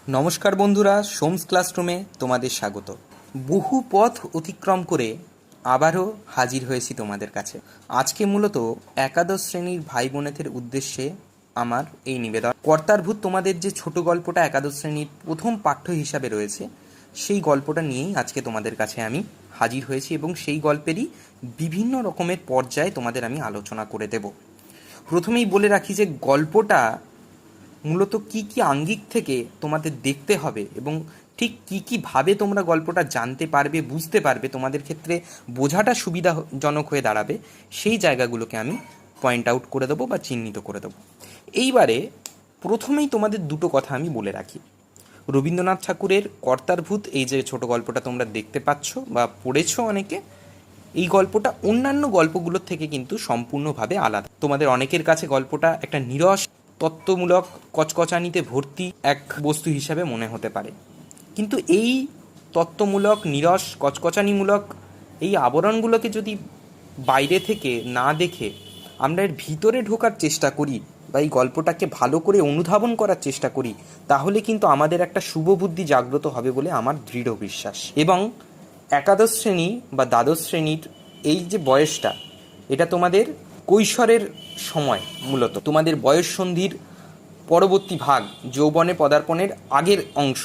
নমস্কার বন্ধুরা, সোমস ক্লাসরুমে তোমাদের স্বাগত। বহু পথ অতিক্রম করে আবারও হাজির হয়েছি তোমাদের কাছে। আজকে মূলত একাদশ শ্রেণীর ভাই বোনেদের উদ্দেশ্যে আমার এই নিবেদন। কর্তারভূত তোমাদের যে ছোট গল্পটা একাদশ শ্রেণীর প্রথম পাঠ্য হিসাবে রয়েছে, সেই গল্পটা নিয়েই আজকে তোমাদের কাছে আমি হাজির হয়েছি এবং সেই গল্পেরই বিভিন্ন রকমের পর্যায়ে তোমাদের আমি আলোচনা করে দেব। প্রথমেই বলে রাখি যে গল্পটা মূলত কি কি আঙ্গিক থেকে তোমাদের দেখতে হবে এবং ঠিক কি কিভাবে তোমরা গল্পটা জানতে পারবে, বুঝতে পারবে, তোমাদের ক্ষেত্রে বোঝাটা সুবিধাজনক হয়ে দাঁড়াবে, সেই জায়গাগুলোকে আমি পয়েন্ট আউট করে দেবো বা চিহ্নিত করে দেবো। এইবারে প্রথমেই তোমাদের দুটো কথা আমি বলে রাখি। রবীন্দ্রনাথ ঠাকুরের কর্তারভূত এই যে ছোট গল্পটা তোমরা দেখতে পাচ্ছ বা পড়েছো অনেকে, এই গল্পটা অন্যান্য গল্পগুলোর থেকে কিন্তু সম্পূর্ণভাবে আলাদা। তোমাদের অনেকের কাছে গল্পটা একটা নিরস তত্ত্বমূলক কচকচানিতে ভর্তি এক বস্তু হিসাবে মনে হতে পারে, কিন্তু এই তত্ত্বমূলক নিরস কচকচানিমূলক এই আবরণগুলোকে যদি বাইরে থেকে না দেখে আমরা এর ভিতরে ঢোকার চেষ্টা করি বা এই গল্পটাকে ভালো করে অনুধাবন করার চেষ্টা করি, তাহলে কিন্তু আমাদের একটা শুভ বুদ্ধি জাগ্রত হবে বলে আমার দৃঢ় বিশ্বাস। এবং একাদশ শ্রেণী বা দ্বাদশ শ্রেণীর এই যে বয়সটা, এটা তোমাদের কৈশোরের সময়, মূলত তোমাদের বয়ঃসন্ধির পরবর্তী ভাগ, যৌবনে পদার্পণের আগের অংশ।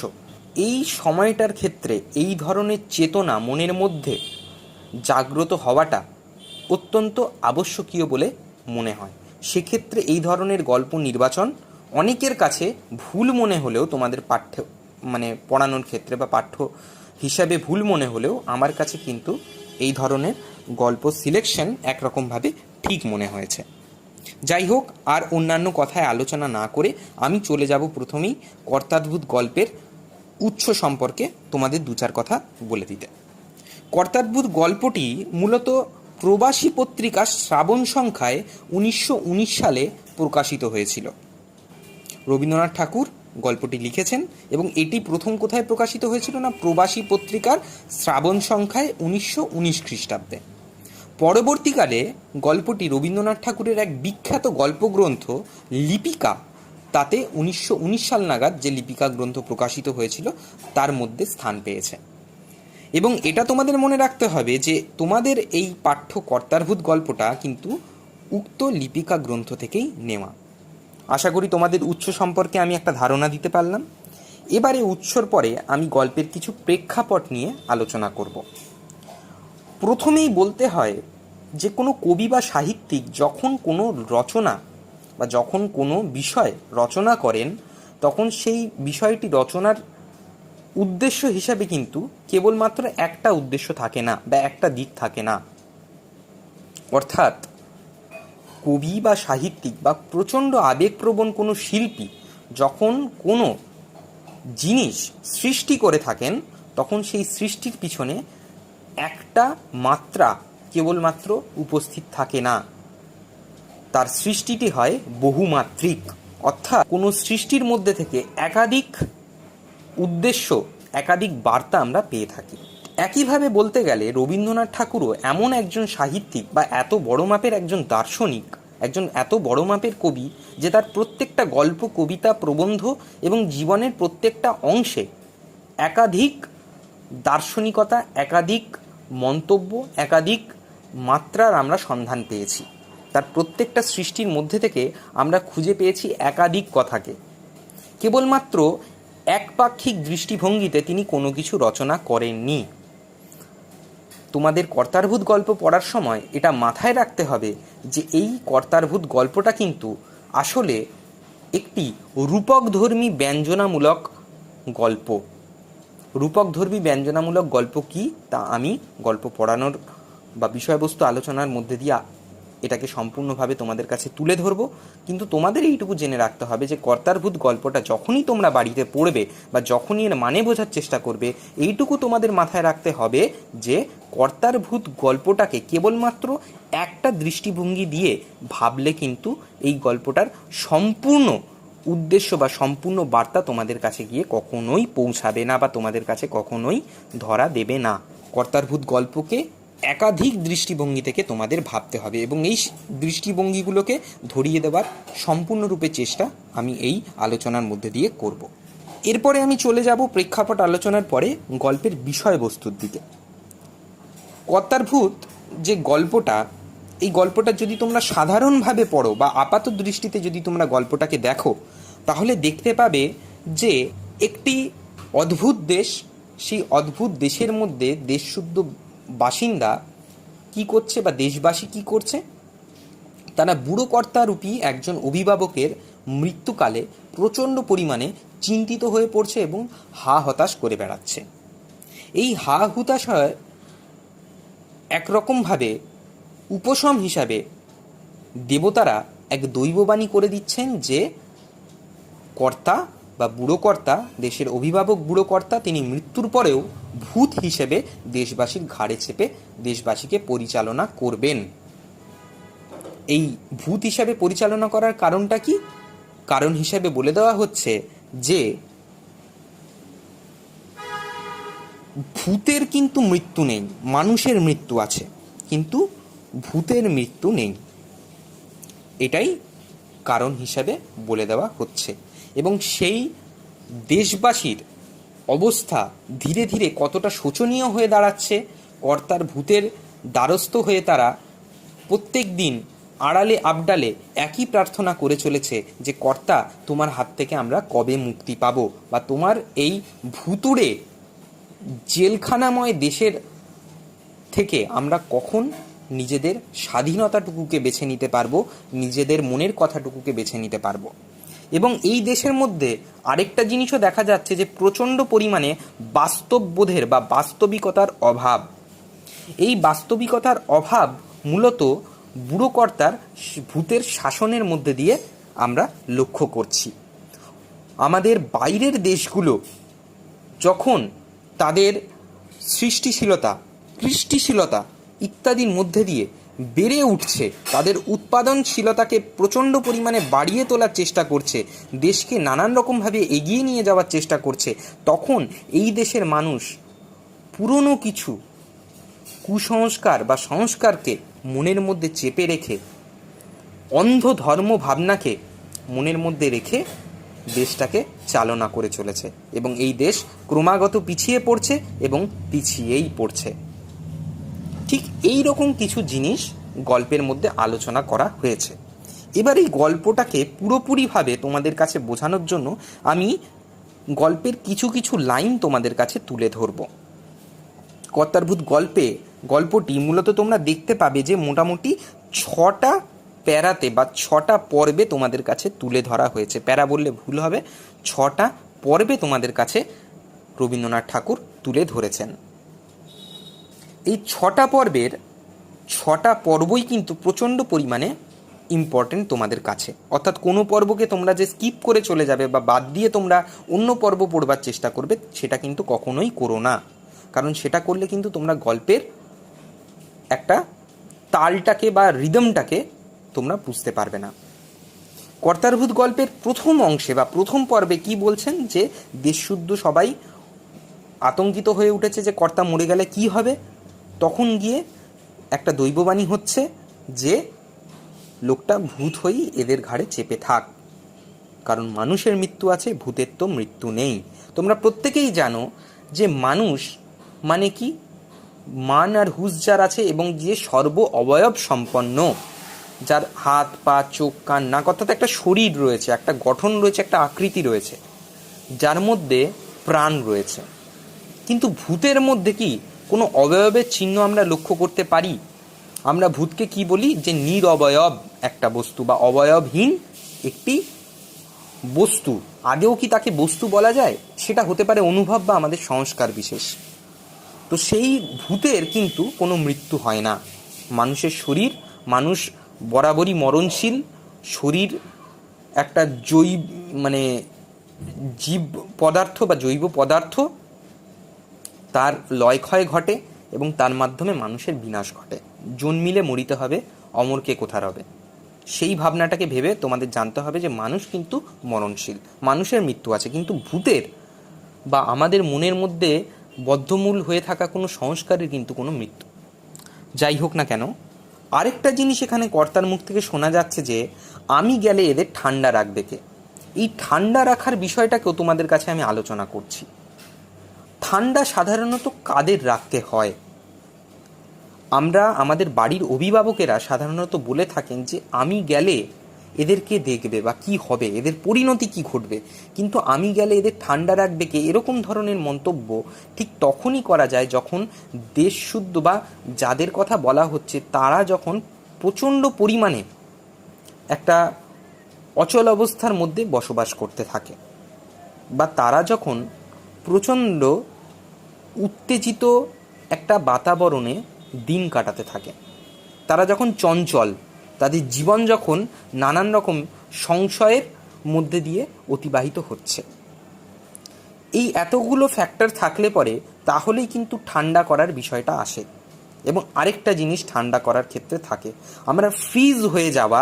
এই সময়টার ক্ষেত্রে এই ধরনের চেতনা মনের মধ্যে জাগ্রত হওয়াটা অত্যন্ত আবশ্যকীয় বলে মনে হয়। সেক্ষেত্রে এই ধরনের গল্প নির্বাচন অনেকের কাছে ভুল মনে হলেও, তোমাদের পড়ানোর ক্ষেত্রে বা পাঠ্য হিসাবে ভুল মনে হলেও আমার কাছে কিন্তু এই ধরনের গল্প সিলেকশন একরকমভাবে ঠিক মনে হয়েছে। যাই হোক, আর অন্যান্য কথায় আলোচনা না করে আমি চলে যাব প্রথমেই কর্তাদ্ভূত গল্পের উৎস সম্পর্কে তোমাদের দু চার কথা বলে দিতে। কর্তাদ্ভূত গল্পটি মূলত প্রবাসী পত্রিকা শ্রাবণ সংখ্যায় 1919 সালে প্রকাশিত হয়েছিল। রবীন্দ্রনাথ ঠাকুর গল্পটি লিখেছেন এবং এটি প্রথম কোথায় প্রকাশিত হয়েছিল না, প্রবাসী পত্রিকার শ্রাবণ সংখ্যায় 1919 খ্রিস্টাব্দে। পরবর্তীকালে গল্পটি রবীন্দ্রনাথ ঠাকুরের এক বিখ্যাত গল্পগ্রন্থ লিপিকা, তাতে 1919 সাল নাগাদ যে লিপিকা গ্রন্থ প্রকাশিত হয়েছিল তার মধ্যে স্থান পেয়েছে। এবং এটা তোমাদের মনে রাখতে হবে যে তোমাদের এই পাঠ্য কর্তারভূত গল্পটা কিন্তু উক্ত লিপিকা গ্রন্থ থেকেই নেওয়া। আশা করি তোমাদের উৎস সম্পর্কে আমি একটা ধারণা দিতে পারলাম। এবারে উৎসর পরে আমি গল্পের কিছু প্রেক্ষাপট নিয়ে আলোচনা করব। প্রথমেই বলতে হয় যে কোনো কবি বা সাহিত্যিক যখন কোনো রচনা বা যখন কোনো বিষয় রচনা করেন, তখন সেই বিষয়টি রচনার উদ্দেশ্য হিসাবে কিন্তু কেবলমাত্র একটা উদ্দেশ্য থাকে না বা একটা দিক থাকে না। অর্থাৎ কবি বা সাহিত্যিক বা প্রচণ্ড আবেগপ্রবণ কোনো শিল্পী যখন কোনো জিনিস সৃষ্টি করে থাকেন, তখন সেই সৃষ্টির পিছনে একটা মাত্রা কেবলমাত্র উপস্থিত থাকে না, তার সৃষ্টিটি হয় বহুমাত্রিক। অর্থাৎ কোনো সৃষ্টির মধ্যে থেকে একাধিক উদ্দেশ্য, একাধিক বার্তা আমরা পেয়ে থাকি। একইভাবে বলতে গেলে রবীন্দ্রনাথ ঠাকুরও এমন একজন সাহিত্যিক বা এত বড় মাপের একজন দার্শনিক, একজন এত বড় মাপের কবি যে তার প্রত্যেকটা গল্প, কবিতা, প্রবন্ধ এবং জীবনের প্রত্যেকটা অংশে একাধিক দার্শনিকতা, একাধিক মন্তব্য, একাধিক মাত্রার আমরা সন্ধান পেয়েছি। তার প্রত্যেকটা সৃষ্টির মধ্যে থেকে আমরা খুঁজে পেয়েছি একাধিক কথাকে। কেবলমাত্র একপাক্ষিক দৃষ্টিভঙ্গিতে তিনি কোনো কিছু রচনা করেননি। তোমাদের কর্তারভূত গল্প পড়ার সময় এটা মাথায় রাখতে হবে যে এই কর্তারভূত গল্পটা কিন্তু আসলে একটি রূপকধর্মী ব্যঞ্জনামূলক গল্প। রূপকধর্মী ব্যঞ্জনামূলক গল্প কি তা আমি গল্প পড়ানোর বা বিষয়বস্তু আলোচনার মধ্যে দিয়ে এটাকে সম্পূর্ণভাবে তোমাদের কাছে তুলে ধরবো। কিন্তু তোমাদের এইটুকু জেনে রাখতে হবে যে কর্তারভূত গল্পটা যখনই তোমরা বাড়িতে পড়বে বা যখনই এর মানে বোঝার চেষ্টা করবে, এইটুকু তোমাদের মাথায় রাখতে হবে যে কর্তারভূত গল্পটাকে কেবলমাত্র একটা দৃষ্টিভঙ্গি দিয়ে ভাবলে কিন্তু এই গল্পটার সম্পূর্ণ উদ্দেশ্য বা সম্পূর্ণ বার্তা তোমাদের কাছে গিয়ে কখনোই পৌঁছাবে না বা তোমাদের কাছে কখনোই ধরা দেবে না। কর্তারভূত গল্পকে একাধিক দৃষ্টিভঙ্গি থেকে তোমাদের ভাবতে হবে এবং এই দৃষ্টিভঙ্গিগুলোকে ধরিয়ে দেওয়ার সম্পূর্ণরূপে চেষ্টা আমি এই আলোচনার মধ্যে দিয়ে করব। এরপরে আমি চলে যাব প্রেক্ষাপট আলোচনার পরে গল্পের বিষয়বস্তুর দিকে। কর্তার ভূত যে গল্পটা, এই গল্পটা যদি তোমরা সাধারণভাবে পড়ো বা আপাত দৃষ্টিতে যদি তোমরা গল্পটাকে দেখো, তাহলে দেখতে পাবে যে একটি অদ্ভুত দেশ, সেই অদ্ভুত দেশের মধ্যে দেশশুদ্ধ বাসিন্দা কি করছে বা দেশবাসী কি করছে, তারা বুড়ো কর্তারূপী একজন অভিভাবকের মৃত্যুকালে প্রচণ্ড পরিমাণে চিন্তিত হয়ে পড়ছে এবং হা হতাশ করে বেড়াচ্ছে। এই হা হুতাশয় একরকমভাবে উপশম হিসাবে দেবতারা এক দৈববাণী করে দিচ্ছেন যে কর্তা বা বুড়ো কর্তা, দেশের অভিভাবক বুড়ো কর্তা, তিনি মৃত্যুর পরেও ভূত হিসেবে দেশবাসীর ঘাড়ে চেপে দেশবাসীকে পরিচালনা করবেন। এই ভূত হিসাবে পরিচালনা করার কারণটা কি? কারণ হিসাবে বলে দেওয়া হচ্ছে যে ভূতের কিন্তু মৃত্যু নেই, মানুষের মৃত্যু আছে, কিন্তু ভূতের মৃত্যু নেই। এটাই কারণ হিসাবে বলে দেওয়া হচ্ছে। এবং সেই দেশবাসীর অবস্থা ধীরে ধীরে কতটা শোচনীয় হয়ে দাঁড়াচ্ছে, কর্তার ভূতের দ্বারস্থ হয়ে তারা প্রত্যেক দিন আড়ালে আবডালে একই প্রার্থনা করে চলেছে যে কর্তা, তোমার হাত থেকে আমরা কবে মুক্তি পাব, বা তোমার এই ভুতুড়ে জেলখানাময় দেশের থেকে আমরা কখন নিজেদের স্বাধীনতাটুকুকে বেছে নিতে পারবো, নিজেদের মনের কথাটুকুকে বেছে নিতে পারবো। এবং এই দেশের মধ্যে আরেকটা জিনিসও দেখা যাচ্ছে যে প্রচণ্ড পরিমাণে বাস্তববোধের বা বাস্তবিকতার অভাব। এই বাস্তবিকতার অভাব মূলত বুড়োকর্তার ভূতের শাসনের মধ্যে দিয়ে আমরা লক্ষ্য করছি। আমাদের বাইরের দেশগুলো যখন তাদের সৃষ্টিশীলতা, কৃষ্টিশীলতা ইত্যাদির মধ্যে দিয়ে বেড়ে উঠছে, তাদের উৎপাদনশীলতাকে প্রচণ্ড পরিমাণে বাড়িয়ে তোলার চেষ্টা করছে, দেশকে নানান রকমভাবে এগিয়ে নিয়ে যাওয়ার চেষ্টা করছে, তখন এই দেশের মানুষ পুরনো কিছু কুসংস্কার বা সংস্কারকে মনের মধ্যে চেপে রেখে, অন্ধ ধর্ম ভাবনাকে মনের মধ্যে রেখে দেশটাকে চালনা করে চলেছে। এবং এই দেশ ক্রমাগত পিছিয়ে পড়ছে এবং পিছিয়েই পড়ছে। ঠিক এই রকম কিছু জিনিস গল্পের মধ্যে আলোচনা করা হয়েছে। এবার এই গল্পটাকে পুরোপুরিভাবে তোমাদের কাছে বোঝানোর জন্য আমি গল্পের কিছু কিছু লাইন তোমাদের কাছে তুলে ধরব। কর্তার ভূত গল্পটি মূলত তোমরা দেখতে পাবে যে মোটামুটি 6টা প্যারাতে বা 6টা পর্বে তোমাদের কাছে তুলে ধরা হয়েছে। প্যারা বললে ভুল হবে, 6টা পর্বে তোমাদের কাছে রবীন্দ্রনাথ ঠাকুর তুলে ধরেছেন। এই 6টা পর্বের 6টা পর্বই কিন্তু প্রচণ্ড পরিমাণে ইম্পর্টেন্ট তোমাদের কাছে। অর্থাৎ কোনো পর্বকে তোমরা যে স্কিপ করে চলে যাবে বা বাদ দিয়ে তোমরা অন্য পর্ব পড়বার চেষ্টা করবে, সেটা কিন্তু কখনোই করো না। কারণ সেটা করলে কিন্তু তোমরা গল্পের একটা তালটাকে বা রিদমটাকে তোমরা বুঝতে পারবে না। কর্তার ভূত গল্পের প্রথম অংশে বা প্রথম পর্বে কি বলছেন যে দেশশুদ্ধ সবাই আতঙ্কিত হয়ে উঠেছে যে কর্তা মরে গেলে কি হবে। তখন গিয়ে একটা দৈববাণী হচ্ছে যে লোকটা ভূত হয়েই এদের ঘাড়ে চেপে থাক, কারণ মানুষের মৃত্যু আছে, ভূতের তো মৃত্যু নেই। তোমরা প্রত্যেকেই জানো যে মানুষ মানে কি, মান আর হুঁশ যার আছে এবং যে সর্ব অবয়ব সম্পন্ন, যার হাত পা চোখ কান নাক, অর্থাৎ একটা শরীর রয়েছে, একটা গঠন রয়েছে, একটা আকৃতি রয়েছে, যার মধ্যে প্রাণ রয়েছে। কিন্তু ভূতের মধ্যে কি কোনো অবয়বের চিহ্ন আমরা লক্ষ্য করতে পারি? আমরা ভূতকে কি বলি? যে নিরবয়ব একটা বস্তু বা অবয়বহীন একটি বস্তু। আদেও কি তাকে বস্তু বলা যায়? সেটা হতে পারে অনুভব বা আমাদের সংস্কার বিশেষ। তো সেই ভূতের কিন্তু কোনো মৃত্যু হয় না। মানুষের শরীর, মানুষ বরাবরই মরণশীল শরীর, একটা জীব পদার্থ বা জৈব পদার্থ, তার লয়ক্ষয় ঘটে এবং তার মাধ্যমে মানুষের বিনাশ ঘটে। জন্মিলে মরিতে হবে, অমরকে কোথা রবে। সেই ভাবনাটাকে ভেবে তোমাদের জানতে হবে যে মানুষ কিন্তু মরণশীল, মানুষের মৃত্যু আছে, কিন্তু ভূতের বা আমাদের মনের মধ্যে বদ্ধমূল হয়ে থাকা কোনো সংস্কারের কিন্তু কোনো মৃত্যু। যাই হোক না কেন, আরেকটা জিনিস এখানে কর্তার মুখ থেকে শোনা যাচ্ছে যে আমি গেলে এদের ঠান্ডা রাখবে কে। এই ঠান্ডা রাখার বিষয়টাকেও তোমাদের কাছে আমি আলোচনা করছি। ঠান্ডা সাধারণত কাদের রাখতে হয়? আমরা আমাদের বাড়ির অভিভাবকেরা সাধারণত বলে থাকেন যে আমি গেলে এদের কে দেখবে বা কি হবে, এদের পরিণতি কি ঘটবে, কিন্তু আমি গেলে এদের ঠান্ডা রাখবে কে, এরকম ধরনের মন্তব্য ঠিক তখনই করা যায় যখন দেশশুদ্ধ বা যাদের কথা বলা হচ্ছে তারা যখন প্রচণ্ড পরিমাণে একটা অচল অবস্থার মধ্যে বসবাস করতে থাকে, বা তারা যখন প্রচণ্ড উত্তেজিত একটা বাতাবরণে দিন কাটাতে থাকে, তারা যখন চঞ্চল, তাদের জীবন যখন নানান রকম সংশয়ের মধ্যে দিয়ে অতিবাহিত হচ্ছে। এই এতগুলো ফ্যাক্টর থাকলে পরে তাহলেই কিন্তু ঠান্ডা করার বিষয়টা আসে। এবং আরেকটা জিনিস ঠান্ডা করার ক্ষেত্রে থাকে, আমরা ফ্রিজ হয়ে যাওয়া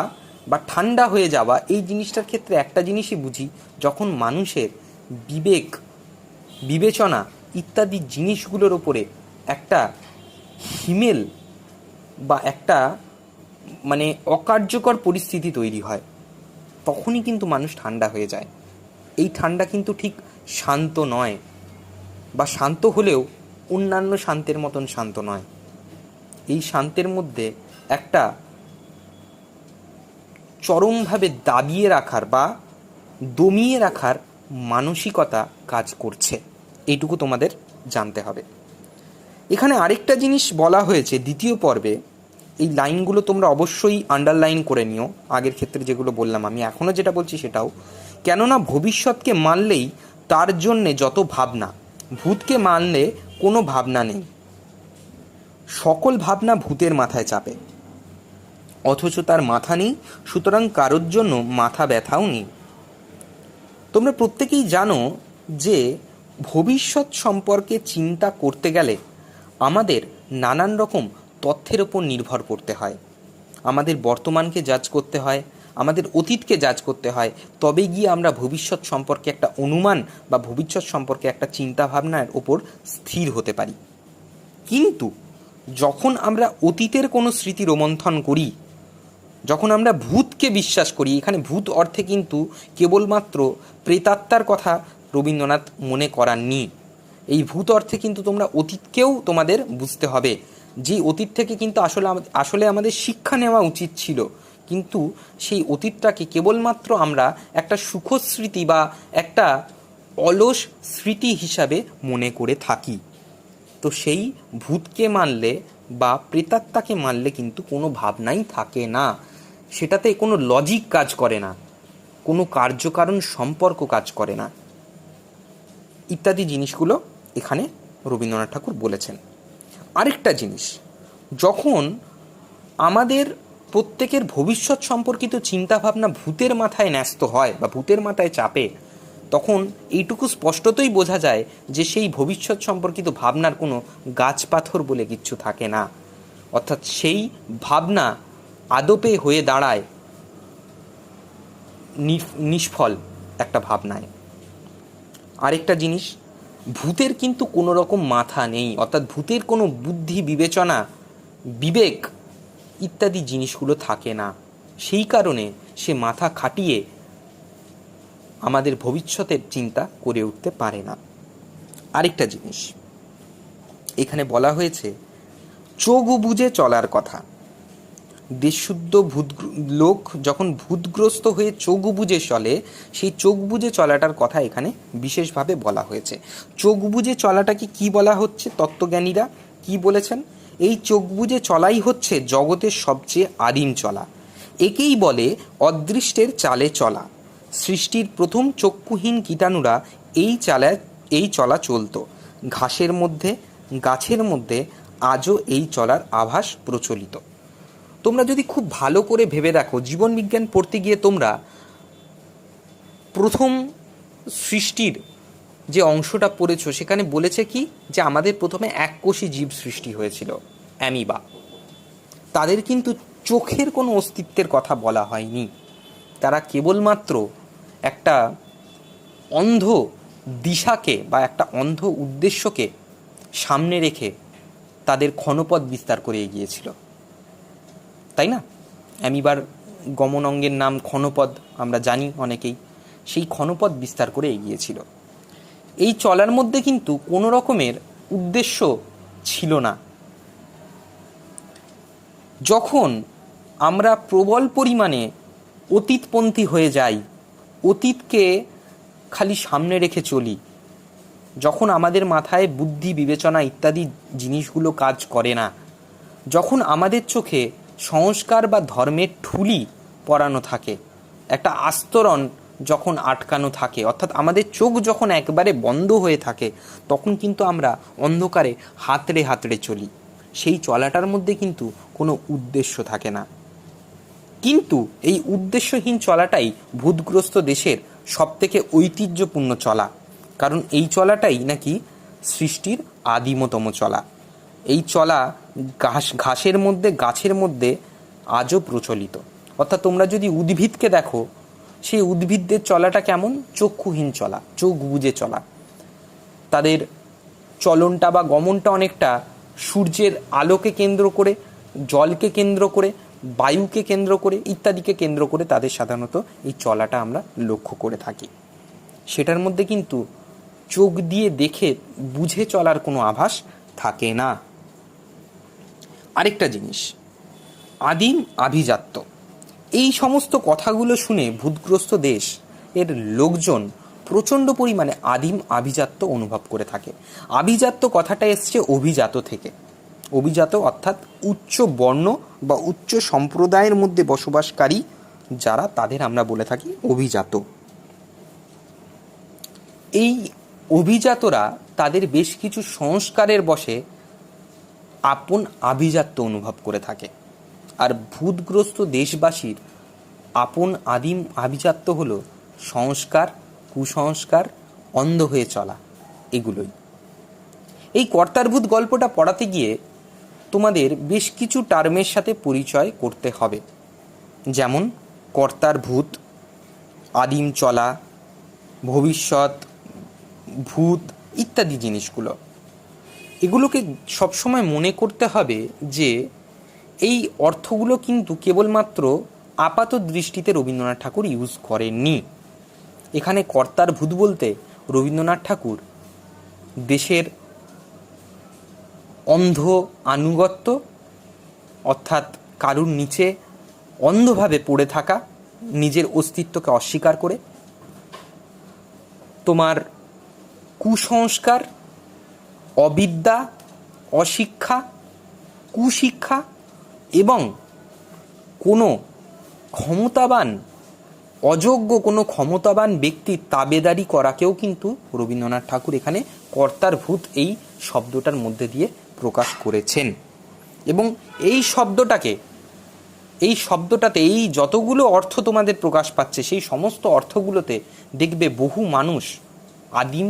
বা ঠান্ডা হয়ে যাওয়া এই জিনিসটার ক্ষেত্রে একটা জিনিসই বুঝি, যখন মানুষের বিবেক, বিবেচনা ইত্যাদি জিনিসগুলোর ওপরে একটা হিমেল বা একটা অকার্যকর পরিস্থিতি তৈরি হয়, তখনই কিন্তু মানুষ ঠান্ডা হয়ে যায়। এই ঠান্ডা কিন্তু ঠিক শান্ত নয়, বা শান্ত হলেও অন্যান্য শান্তের মতন শান্ত নয়। এই শান্তের মধ্যে একটা চরমভাবে দাবিয়ে রাখার বা দমিয়ে রাখার মানসিকতা কাজ করছে, এইটুকু তোমাদের জানতে হবে। এখানে আরেকটা জিনিস বলা হয়েছে দ্বিতীয় পর্বে, এই লাইনগুলো তোমরা অবশ্যই আন্ডারলাইন করে নিও, আগের ক্ষেত্রে যেগুলো বললাম আমি এখনও যেটা বলছি সেটাও। কেননা ভবিষ্যৎকে মানলেই তার জন্যে যত ভাবনা, ভূতকে মানলে কোনো ভাবনা নেই, সকল ভাবনা ভূতের মাথায় চাপে, অথচ তার মাথা নেই, সুতরাং কারোর জন্য মাথা ব্যথাও নেই। তোমরা প্রত্যেকেই জানো যে ভবিষ্যৎ সম্পর্কে চিন্তা করতে গেলে আমাদের নানান রকম তথ্যের ওপর নির্ভর করতে হয়। আমাদের বর্তমানকে জাজ করতে হয়, আমাদের অতীতকে জাজ করতে হয়, তবে গিয়ে আমরা ভবিষ্যৎ সম্পর্কে একটা অনুমান বা ভবিষ্যৎ সম্পর্কে একটা চিন্তাভাবনার ওপর স্থির হতে পারি। কিন্তু যখন আমরা অতীতের কোনো স্মৃতি রোমন্থন করি, যখন আমরা ভূতকে বিশ্বাস করি, এখানে ভূত অর্থে কিন্তু কেবলমাত্র প্রেতাত্মার কথা রবীন্দ্রনাথ মনে করাননি। এই ভূত অর্থে কিন্তু তোমরা অতীতকেও তোমাদের বুঝতে হবে, যে অতীত থেকে কিন্তু আসলে আমাদের শিক্ষা নেওয়া উচিত ছিল, কিন্তু সেই অতীতটাকে কেবলমাত্র আমরা একটা সুখস্মৃতি বা একটা অলস স্মৃতি হিসাবে মনে করে থাকি। তো সেই ভূতকে মানলে বা প্রেতাত্মাকে মানলে কিন্তু কোনো ভাবনাই থাকে না, সেটাতে কোনো লজিক কাজ করে না, কোনো কার্যকারণ সম্পর্ক কাজ করে না, ইত্যাদি জিনিসগুলো এখানে রবীন্দ্রনাথ ঠাকুর বলেছেন। আরেকটা জিনিস, যখন আমাদের প্রত্যেকের ভবিষ্যৎ সম্পর্কিত চিন্তাভাবনা ভূতের মাথায় ন্যস্ত হয় বা ভূতের মাথায় চাপে, তখন এইটুকু স্পষ্টতই বোঝা যায় যে সেই ভবিষ্যৎ সম্পর্কিত ভাবনার কোনো গাছ পাথর বলে কিচ্ছু থাকে না, অর্থাৎ সেই ভাবনা আদপে হয়ে দাঁড়ায় নিষ্ফল একটা ভাবনায়। আরেকটা জিনিস, ভূতের কিন্তু কোনো রকম মাথা নেই, অর্থাৎ ভূতের কোনো বুদ্ধি, বিবেচনা, বিবেক ইত্যাদি জিনিসগুলো থাকে না, সেই কারণে সে মাথা খাটিয়ে আমাদের ভবিষ্যতের চিন্তা করে উঠতে পারে না। আরেকটা জিনিস এখানে বলা হয়েছে চোখ বুজে চলার কথা। দেশশুদ্ধ লোক যখন ভূতগ্রস্ত হয়ে চোখ বুজে চলে, সেই চোখ বুজে চলাটার কথা এখানে বিশেষভাবে বলা হয়েছে। চোখ বুজে চলাটাকে কি বলা হচ্ছে, তত্ত্বজ্ঞানীরা কি বলেছেন? এই চোখ বুজে চলাই হচ্ছে জগতের সবচেয়ে আদিম চলা, একেই বলে অদৃষ্টের চালে চলা। সৃষ্টির প্রথম চক্ষুহীন কীটাণুরা এই চলা চলতো, ঘাসের মধ্যে, গাছের মধ্যে আজও এই চলার আভাস প্রচলিত। তোমরা যদি খুব ভালো করে ভেবে দেখো, জীবন বিজ্ঞান পড়তে গিয়ে তোমরা প্রথম সৃষ্টির যে অংশটা পড়েছো, সেখানে বলেছে কি যে আমাদের প্রথমে এককোষী জীব সৃষ্টি হয়েছিল, অ্যামিবা। তাদের কিন্তু চোখের কোনো অস্তিত্বের কথা বলা হয়নি, তারা কেবলমাত্র একটা অন্ধ দিশাকে বা একটা অন্ধ উদ্দেশ্যকে সামনে রেখে তাদের ক্ষণপথ বিস্তার করে এগিয়েছিল, তাই না? অ্যামিবার গমন অঙ্গের নাম ক্ষণপদ, আমরা জানি অনেকেই। সেই ক্ষণপথ বিস্তার করে এগিয়েছিল। এই চলার মধ্যে কিন্তু কোনো রকমের উদ্দেশ্য ছিল না। যখন আমরা প্রবল পরিমাণে অতীতপন্থী হয়ে যাই, অতীতকে খালি সামনে রেখে চলি, যখন আমাদের মাথায় বুদ্ধি বিবেচনা ইত্যাদি জিনিসগুলো কাজ করে না, যখন আমাদের চোখে সংস্কার বা ধর্মের ঠুলি পরানো থাকে, একটা আস্তরণ যখন আটকানো থাকে, অর্থাৎ আমাদের চোখ যখন একবারে বন্ধ হয়ে থাকে, তখন কিন্তু আমরা অন্ধকারে হাতড়ে হাতড়ে চলি। সেই চলাটার মধ্যে কিন্তু কোনো উদ্দেশ্য থাকে না। কিন্তু এই উদ্দেশ্যহীন চলাটাই ভূতগ্রস্ত দেশের সবথেকে ঐতিহ্যপূর্ণ চলা, কারণ এই চলাটাই নাকি সৃষ্টির আদিমতম চলা। এই চলা ঘাসের মধ্যে, গাছের মধ্যে আজও প্রচলিত। অর্থাৎ তোমরা যদি উদ্ভিদকে দেখো, সেই উদ্ভিদদের চলাটা কেমন? চক্ষুহীন চলা, চোখ বুজে চলা। তাদের চলনটা বা গমনটা অনেকটা সূর্যের আলোকে কেন্দ্র করে, জলকে কেন্দ্র করে, বায়ুকে কেন্দ্র করে, ইত্যাদিকে কেন্দ্র করে তাদের সাধারণত এই চলাটা আমরা লক্ষ্য করে থাকি। সেটার মধ্যে কিন্তু চোখ দিয়ে দেখে বুঝে চলার কোনো আভাস থাকে না। আরেকটা জিনিস, আদিম আভিজাত্য। এই সমস্ত কথাগুলো শুনে ভূতগ্রস্ত দেশ এর লোকজন প্রচণ্ড পরিমাণে আদিম আভিজাত্য অনুভব করে থাকে। আভিজাত্য কথাটা এসছে অভিজাত থেকে। অভিজাত অর্থাৎ উচ্চ বর্ণ বা উচ্চ সম্প্রদায়ের মধ্যে বসবাসকারী যারা, তাদের আমরা বলে থাকি অভিজাত। এই অভিজাতরা তাদের বেশ কিছু সংস্কারের বশে আপন আভিজাত্য অনুভব করে থাকে। আর ভূতগ্রস্ত দেশবাসীর আপন আদিম আভিজাত্য হলো সংস্কার, কুসংস্কার, অন্ধ হয়ে চলা, এগুলোই। এই কর্তার ভূত গল্পটা পড়াতে গিয়ে তোমাদের বেশ কিছু টার্মের সাথে পরিচয় করতে হবে, যেমন কর্তার ভূত, আদিম চলা, ভবিষ্যৎ, ভূত ইত্যাদি জিনিসগুলো। এগুলোকে সবসময় মনে করতে হবে যে এই অর্থগুলো কিন্তু কেবলমাত্র আপাত দৃষ্টিতে রবীন্দ্রনাথ ঠাকুর ইউজ করেননি। এখানে কর্তার ভূত বলতে রবীন্দ্রনাথ ঠাকুর দেশের অন্ধ আনুগত্য, অর্থাৎ কারুর নিচে অন্ধভাবে পড়ে থাকা, নিজের অস্তিত্বকে অস্বীকার করে, তোমার কুসংস্কার, অবিদ্যা, অশিক্ষা, কুশিক্ষা এবং কোনো ক্ষমতাবান, অযোগ্য কোনো ক্ষমতাবান ব্যক্তির তাবেদারি করাকেও কিন্তু রবীন্দ্রনাথ ঠাকুর এখানে কর্তার ভূত এই শব্দটার মধ্যে দিয়ে প্রকাশ করেছেন। এবং এই শব্দটাতে এই যতগুলো অর্থ তোমাদের প্রকাশ পাচ্ছে, সেই সমস্ত অর্থগুলোতে দেখবে বহু মানুষ আদিম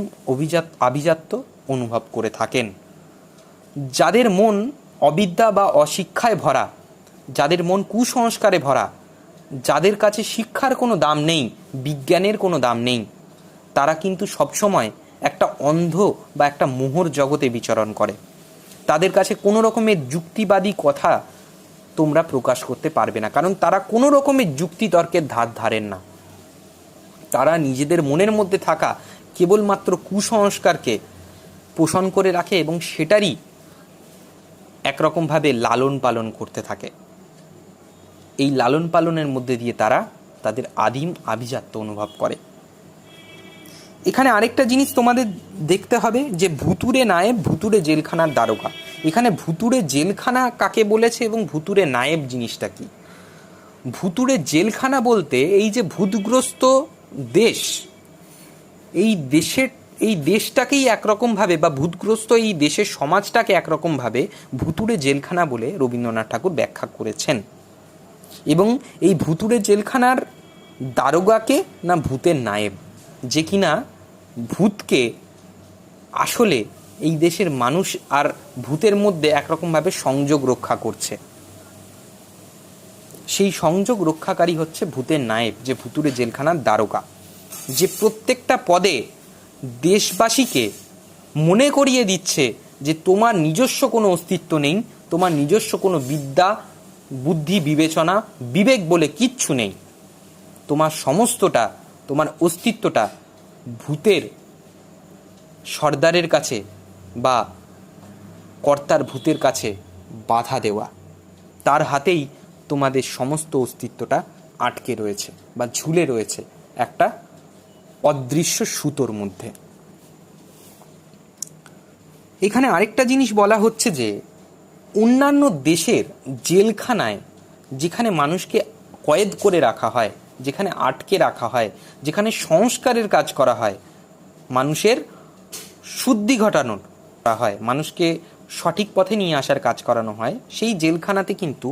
আভিজাত্য অনুভব করে থাকেন। যাদের মন অবিদ্যা বা অশিক্ষায় ভরা, যাদের মন কুসংস্কারে ভরা, যাদের কাছে শিক্ষার কোনো দাম নেই, বিজ্ঞানের কোনো দাম নেই, তারা কিন্তু সবসময় একটা অন্ধ বা একটা মোহর জগতে বিচরণ করে। তাদের কাছে কোনো রকমের যুক্তিবাদী কথা তোমরা প্রকাশ করতে পারবে না, কারণ তারা কোনো রকমের যুক্তিতর্কের ধার ধারেন না। তারা নিজেদের মনের মধ্যে থাকা কেবলমাত্র কুসংস্কারকে পোষণ করে রাখে এবং সেটারই একরকমভাবে লালন পালন করতে থাকে। এই লালন পালনের মধ্যে দিয়ে তারা তাদের আদিম আভিজাত্য অনুভব করে। এখানে আরেকটা জিনিস তোমাদের দেখতে হবে যে ভুতুড়ে নায়েব, ভুতুড়ে জেলখানার দারোগা। এখানে ভুতুড়ে জেলখানা কাকে বলেছে এবং ভুতুড়ে নায়েব জিনিসটা কি? ভুতুড়ে জেলখানা বলতে এই যে ভূতগ্রস্ত দেশ, এই দেশটাকেই একরকমভাবে বা ভূতগ্রস্ত এই দেশের সমাজটাকে একরকমভাবে ভুতুড়ে জেলখানা বলে রবীন্দ্রনাথ ঠাকুর ব্যাখ্যা করেছেন। এবং এই ভুতুড়ে জেলখানার দারোগাকে না ভূতের নায়েব, যে কিনা ভূতকে আসলে এই দেশের মানুষ আর ভূতের মধ্যে একরকমভাবে সংযোগ রক্ষা করছে। সেই সংযোগ রক্ষাকারী হচ্ছে ভূতের নায়েব, যে ভুতুড়ে জেলখানার দারোগা, যে প্রত্যেকটা পদে দেশবাসীকে মনে করিয়ে দিচ্ছে যে তোমার নিজস্ব কোনো অস্তিত্ব নেই, তোমার নিজস্ব কোনো বিদ্যা, বুদ্ধি, বিবেচনা, বিবেক বলে কিচ্ছু নেই। তোমার সমস্তটা তোমার অস্তিত্বটা ভূতের সর্দারের কাছে বা কর্তার ভূতের কাছে বাধা দেওয়া। তার হাতেই তোমাদের সমস্ত অস্তিত্বটা আটকে রয়েছে বা ঝুলে রয়েছে একটা অদৃশ্য সুতোর মধ্যে। এখানে আরেকটা জিনিস বলা হচ্ছে যে অন্যান্য দেশের জেলখানায় যেখানে মানুষকে কয়েদ করে রাখা হয়, যেখানে আটকে রাখা হয়, যেখানে সংস্কারের কাজ করা হয়, মানুষের শুদ্ধি ঘটানোর করা হয়, মানুষকে সঠিক পথে নিয়ে আসার কাজ করানো হয়, সেই জেলখানাতে কিন্তু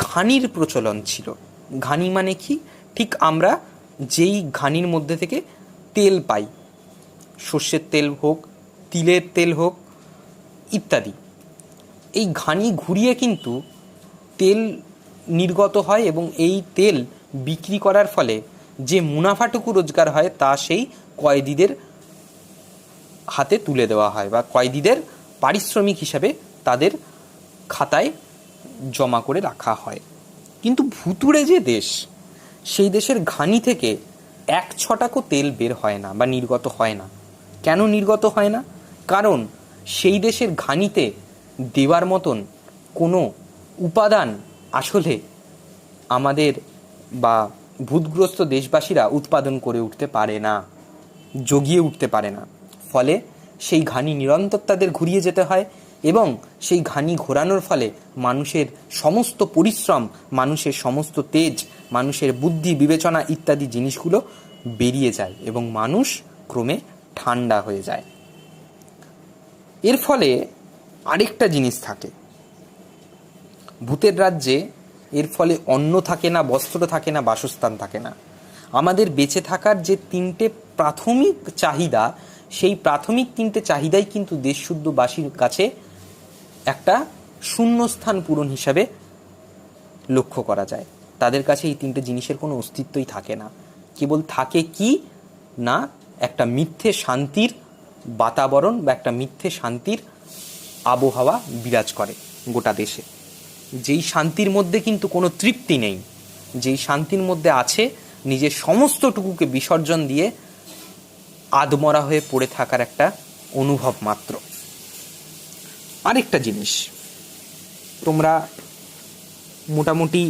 ঘানির প্রচলন ছিল। ঘানি মানে কি? ঠিক আমরা যেই ঘানির মধ্যে থেকে তেল পাই, সর্ষের তেল হোক, তিলের তেল হোক ইত্যাদি, এই ঘানি ঘুরিয়ে কিন্তু তেল নির্গত হয় এবং এই তেল বিক্রি করার ফলে যে মুনাফাটুকু রোজগার হয় তা সেই কয়েদিদের হাতে তুলে দেওয়া হয় বা কয়েদিদের পারিশ্রমিক হিসাবে তাদের খাতায় জমা করে রাখা হয়। কিন্তু ভুতুড়ে যে দেশ, সেই দেশের ঘানি থেকে 1 ছটাকও তেল বের হয় না বা নির্গত হয় না। কেন নির্গত হয় না? কারণ সেই দেশের ঘানিতে দেওয়ার মতন কোনো উপাদান আসলে আমাদের বা ভূতগ্রস্ত দেশবাসীরা উৎপাদন করে উঠতে পারে না, জগিয়ে উঠতে পারে না। ফলে সেই ঘানি নিরন্তর তাদের ঘুরিয়ে যেতে হয় এবং সেই ঘানি ঘোরানোর ফলে মানুষের সমস্ত পরিশ্রম, মানুষের সমস্ত তেজ, মানুষের বুদ্ধি বিবেচনা ইত্যাদি জিনিসগুলো বেরিয়ে যায় এবং মানুষ ক্রমে ঠান্ডা হয়ে যায়। এর ফলে আরেকটা জিনিস থাকে, ভূতের রাজ্যে এর ফলে অন্ন থাকে না, বস্ত্র থাকে না, বাসস্থান থাকে না। আমাদের বেঁচে থাকার যে 3টে প্রাথমিক চাহিদা, সেই প্রাথমিক 3টে চাহিদাই কিন্তু দেশশুদ্ধবাসীর কাছে একটা শূন্যস্থান পূরণ হিসাবে লক্ষ্য করা যায়। তাদের কাছে এই 3টে জিনিসের কোনো অস্তিত্বই থাকে না। কেবল থাকে কি না, একটা মিথ্যে শান্তির বাতাবরণ বা একটা মিথ্যে শান্তির আবহাওয়া বিরাজ করে গোটা দেশে, যেই শান্তির মধ্যে কিন্তু কোনো তৃপ্তি নেই, যেই শান্তির মধ্যে আছে নিজের সমস্তটুকুকে বিসর্জন দিয়ে আদমরা হয়ে পড়ে থাকার একটা অনুভব মাত্র। আরেকটা জিনিস তোমরা মোটামুটি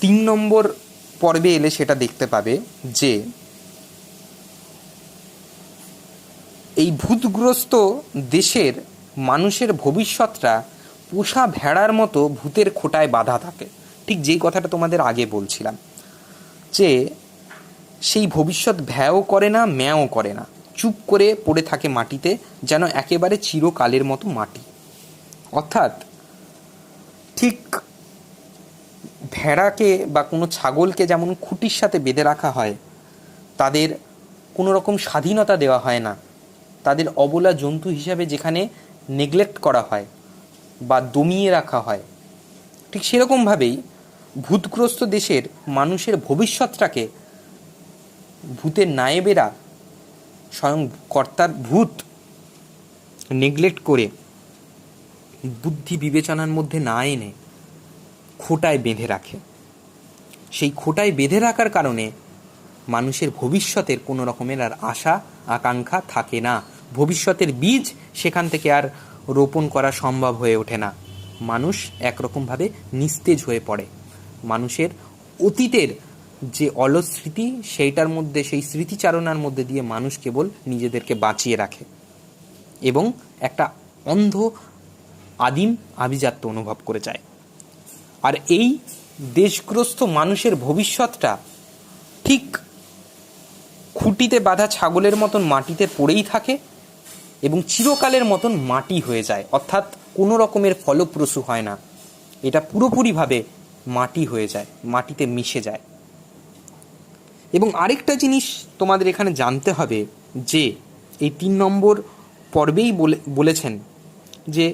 3 নম্বর পর্বে এলে সেটা দেখতে পাবে যে এই ভূতগ্রস্ত দেশের মানুষের ভবিষ্যৎটা পোষা ভেড়ার মতো ভূতের খোঁটায় বাঁধা থাকে। ঠিক যেই কথাটা তোমাদের আগে বলছিলাম, যে সেই ভবিষ্যৎ ভ্যাও করে না, ম্যাও করে না, চুপ করে পড়ে থাকে মাটিতে, যেন একেবারে চিরকালের মতো মাটি। অর্থাৎ ঠিক ভেড়াকে বা কোনো ছাগলকে যেমন খুঁটির সাথে বেঁধে রাখা হয়, তাদের কোনো রকম স্বাধীনতা দেওয়া হয় না, তাদের অবলা জন্তু হিসাবে যেখানে নেগলেক্ট করা হয় বা দমিয়ে রাখা হয়, ঠিক সেরকমভাবেই ভূতগ্রস্ত দেশের মানুষের ভবিষ্যৎটাকে ভূতের নায়েবেরা, স্বয়ং কর্তার ভূত নেগলেক্ট করে বুদ্ধি বিবেচনার মধ্যে না এনে খোঁটায় বেঁধে রাখে। সেই খোঁটায় বেঁধে রাখার কারণে মানুষের ভবিষ্যতের কোনো রকমের আর আশা আকাঙ্ক্ষা থাকে না। ভবিষ্যতের বীজ সেখান থেকে আর রোপণ করা সম্ভব হয়ে ওঠে না। মানুষ একরকমভাবে নিস্তেজ হয়ে পড়ে। মানুষের অতীতের যে অলস স্মৃতি, সেইটার মধ্যে, সেই স্মৃতিচারণার মধ্যে দিয়ে মানুষ কেবল নিজেদেরকে বাঁচিয়ে রাখে এবং একটা অন্ধ আদিম আভিজাত্য অনুভব করে যায়। আর এই দেশগ্রস্ত মানুষের ভবিষ্যৎটা ঠিক খুঁটিতে বাঁধা ছাগলের মতন মাটিতে পড়েই থাকে এবং চিরকালের মতন মাটি হয়ে যায়, অর্থাৎ কোনো রকমের ফলপ্রসূ হয় না। এটা পুরোপুরিভাবে মাটি হয়ে যায়, মাটিতে মিশে যায়। এবং আরেকটা জিনিস তোমাদের এখানে জানতে হবে যে এই 3 নম্বর পর্বেই বলেছেন যে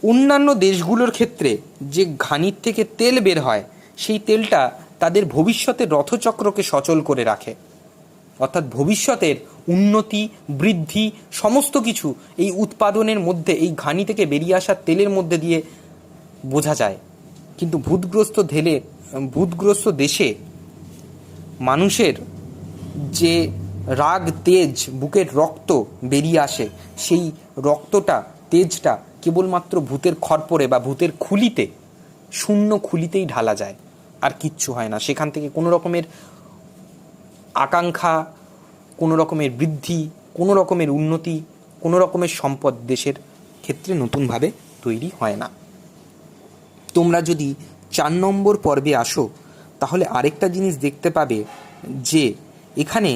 অন্যান্য দেশগুলোর ক্ষেত্রে যে ঘানির থেকে তেল বের হয়, সেই তেলটা তাদের ভবিষ্যতের রথচক্রকে সচল করে রাখে। অর্থাৎ ভবিষ্যতের উন্নতি, বৃদ্ধি সমস্ত কিছু এই উৎপাদনের মধ্যে, এই ঘানি থেকে বেরিয়ে আসা তেলের মধ্যে দিয়ে বোঝা যায়। কিন্তু ভূতগ্রস্ত দেশে মানুষের যে রাগ তেজ বুকের রক্ত বেরিয়ে আসে, সেই রক্তটা তেজটা কেবলমাত্র ভূতের খপ্পরে বা ভূতের খুলিতে, শূন্য খুলিতেই ঢালা যায়, আর কিচ্ছু হয় না। সেখান থেকে কোনো রকমের আকাঙ্ক্ষা, কোনো রকমের বৃদ্ধি, কোনো রকমের উন্নতি, কোনো রকমের সম্পদ দেশের ক্ষেত্রে নতুনভাবে তৈরি হয় না। তোমরা যদি 4 নম্বর পর্বে আসো তাহলে আরেকটা জিনিস দেখতে পাবে যে এখানে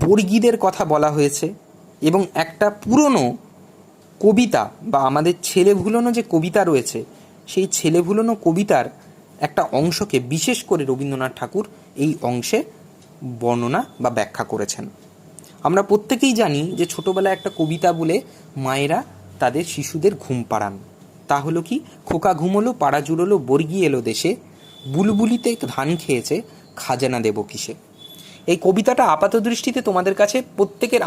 বর্গীদের কথা বলা হয়েছে এবং একটা পুরনো কবিতা বা আমাদের ছেলেভুলোনো যে কবিতা রয়েছে, সেই ছেলেভুলোনো কবিতার একটা অংশকে বিশেষ করে রবীন্দ্রনাথ ঠাকুর এই অংশে বর্ণনা বা ব্যাখ্যা করেছেন। আমরা প্রত্যেকেই জানি যে ছোটোবেলায় একটা কবিতা বলে মায়েরা তাদের শিশুদের ঘুম পাড়ান। তা হলো কি, খোকা ঘুমোলো পাড়া জুড়োলো বর্গি এলো দেশে, বুলবুলিতে ধান খেয়েছে খাজানা দেব কিসে। এই কবিতাটা আপাত দৃষ্টিতে তোমাদের কাছে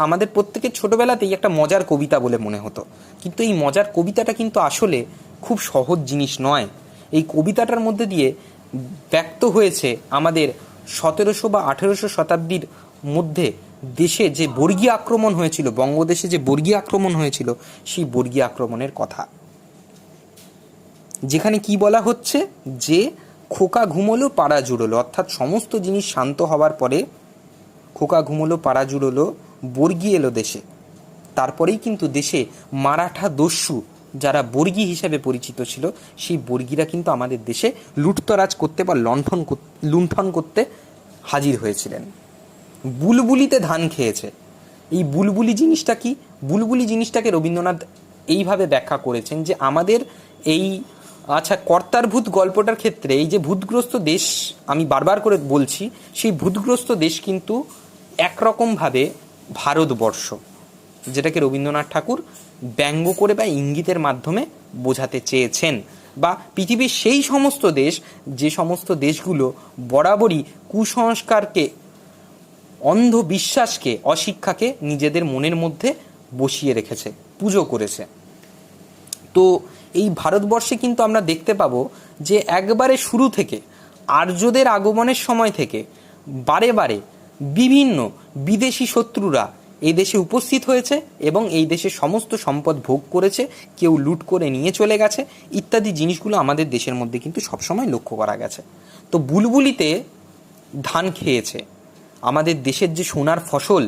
আমাদের প্রত্যেকের ছোটোবেলাতেই একটা মজার কবিতা বলে মনে হতো, কিন্তু এই মজার কবিতাটা কিন্তু আসলে খুব সহজ জিনিস নয়। এই কবিতাটার মধ্যে দিয়ে ব্যক্ত হয়েছে আমাদের 1700 বা 1800 শতাব্দীর মধ্যে দেশে যে বর্গীয় আক্রমণ হয়েছিল, বঙ্গদেশে যে বর্গীয় আক্রমণ হয়েছিল, সেই বর্গীয় আক্রমণের কথা। যেখানে কি বলা হচ্ছে যে খোকা ঘুমোলো পাড়া জুড়োলো, অর্থাৎ সমস্ত জিনিস শান্ত হওয়ার পরে খোকা ঘুমোলো পাড়া জুড়োলো বর্গি এলো দেশে। তারপরেই কিন্তু দেশে মারাঠা দস্যু যারা বর্গী হিসেবে পরিচিত ছিল, সেই বর্গীরা কিন্তু আমাদের দেশে লুটতরাজ করতে বা লুণ্ঠন করতে হাজির হয়েছিলেন। বুলবুলিতে ধান খেয়েছে, এই বুলবুলি জিনিসটা কি? বুলবুলি জিনিসটাকে রবীন্দ্রনাথ এইভাবে ব্যাখ্যা করেছেন যে আমাদের এই কর্তার ভূত গল্পটার ক্ষেত্রে এই যে ভূতগ্রস্ত দেশ আমি বারবার করে বলছি, সেই ভূতগ্রস্ত দেশ কিন্তু একরকমভাবে ভারতবর্ষ, যেটাকে রবীন্দ্রনাথ ঠাকুর ব্যঙ্গ করে বা ইঙ্গিতের মাধ্যমে বোঝাতে চেয়েছেন। বা পৃথিবীর সেই সমস্ত দেশ, যে সমস্ত দেশগুলো বরাবরই কুসংস্কারকে, অন্ধবিশ্বাসকে, অশিক্ষাকে নিজেদের মনের মধ্যে বসিয়ে রেখেছে, পুজো করেছে। তো এই ভারতবর্ষে কিন্তু আমরা দেখতে পাবো যে একবারে শুরু থেকে আর্যদের আগমনের সময় থেকে বারে বারে বিভিন্ন বিদেশি শত্রুরা এই দেশে উপস্থিত হয়েছে এবং এই দেশের সমস্ত সম্পদ ভোগ করেছে, কেউ লুট করে নিয়ে চলে গেছে, ইত্যাদি জিনিসগুলো আমাদের দেশের মধ্যে কিন্তু সবসময় লক্ষ্য করা গেছে। তো বুলবুলিতে ধান খেয়েছে, আমাদের দেশের যে সোনার ফসল,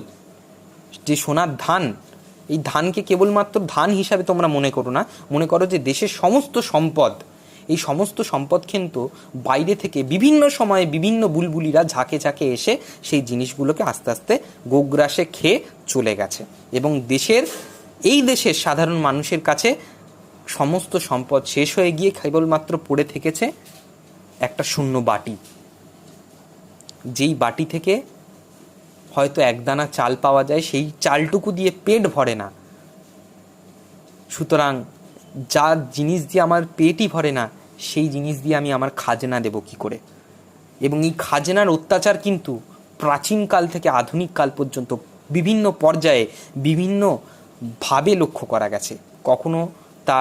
যে সোনার ধান, এই ধানকে কেবলমাত্র ধান হিসাবে তোমরা মনে করো না, মনে করো যে দেশের সমস্ত সম্পদ, এই সমস্ত সম্পদ কিন্তু বাইরে থেকে বিভিন্ন সময়ে বিভিন্ন বুলবুলিরা ঝাঁকে ঝাঁকে এসে সেই জিনিসগুলোকে আস্তে আস্তে গোগ্রাসে খেয়ে চলে গেছে এবং এই দেশের সাধারণ মানুষের কাছে সমস্ত সম্পদ শেষ হয়ে গিয়ে কেবলমাত্র পড়ে থেকেছে একটা শূন্য বাটি, যেই বাটি থেকে হয়তো একদানা চাল পাওয়া যায়, সেই চালটুকু দিয়ে পেট ভরে না। সুতরাং যা জিনিস দিয়ে আমার পেটই ভরে না, সেই জিনিস দিয়ে আমি আমার খাজনা দেব কি করে? এবং এই খাজনার অত্যাচার কিন্তু প্রাচীনকাল থেকে আধুনিক কাল পর্যন্ত বিভিন্ন পর্যায়ে বিভিন্নভাবে লক্ষ্য করা গেছে। কখনো তা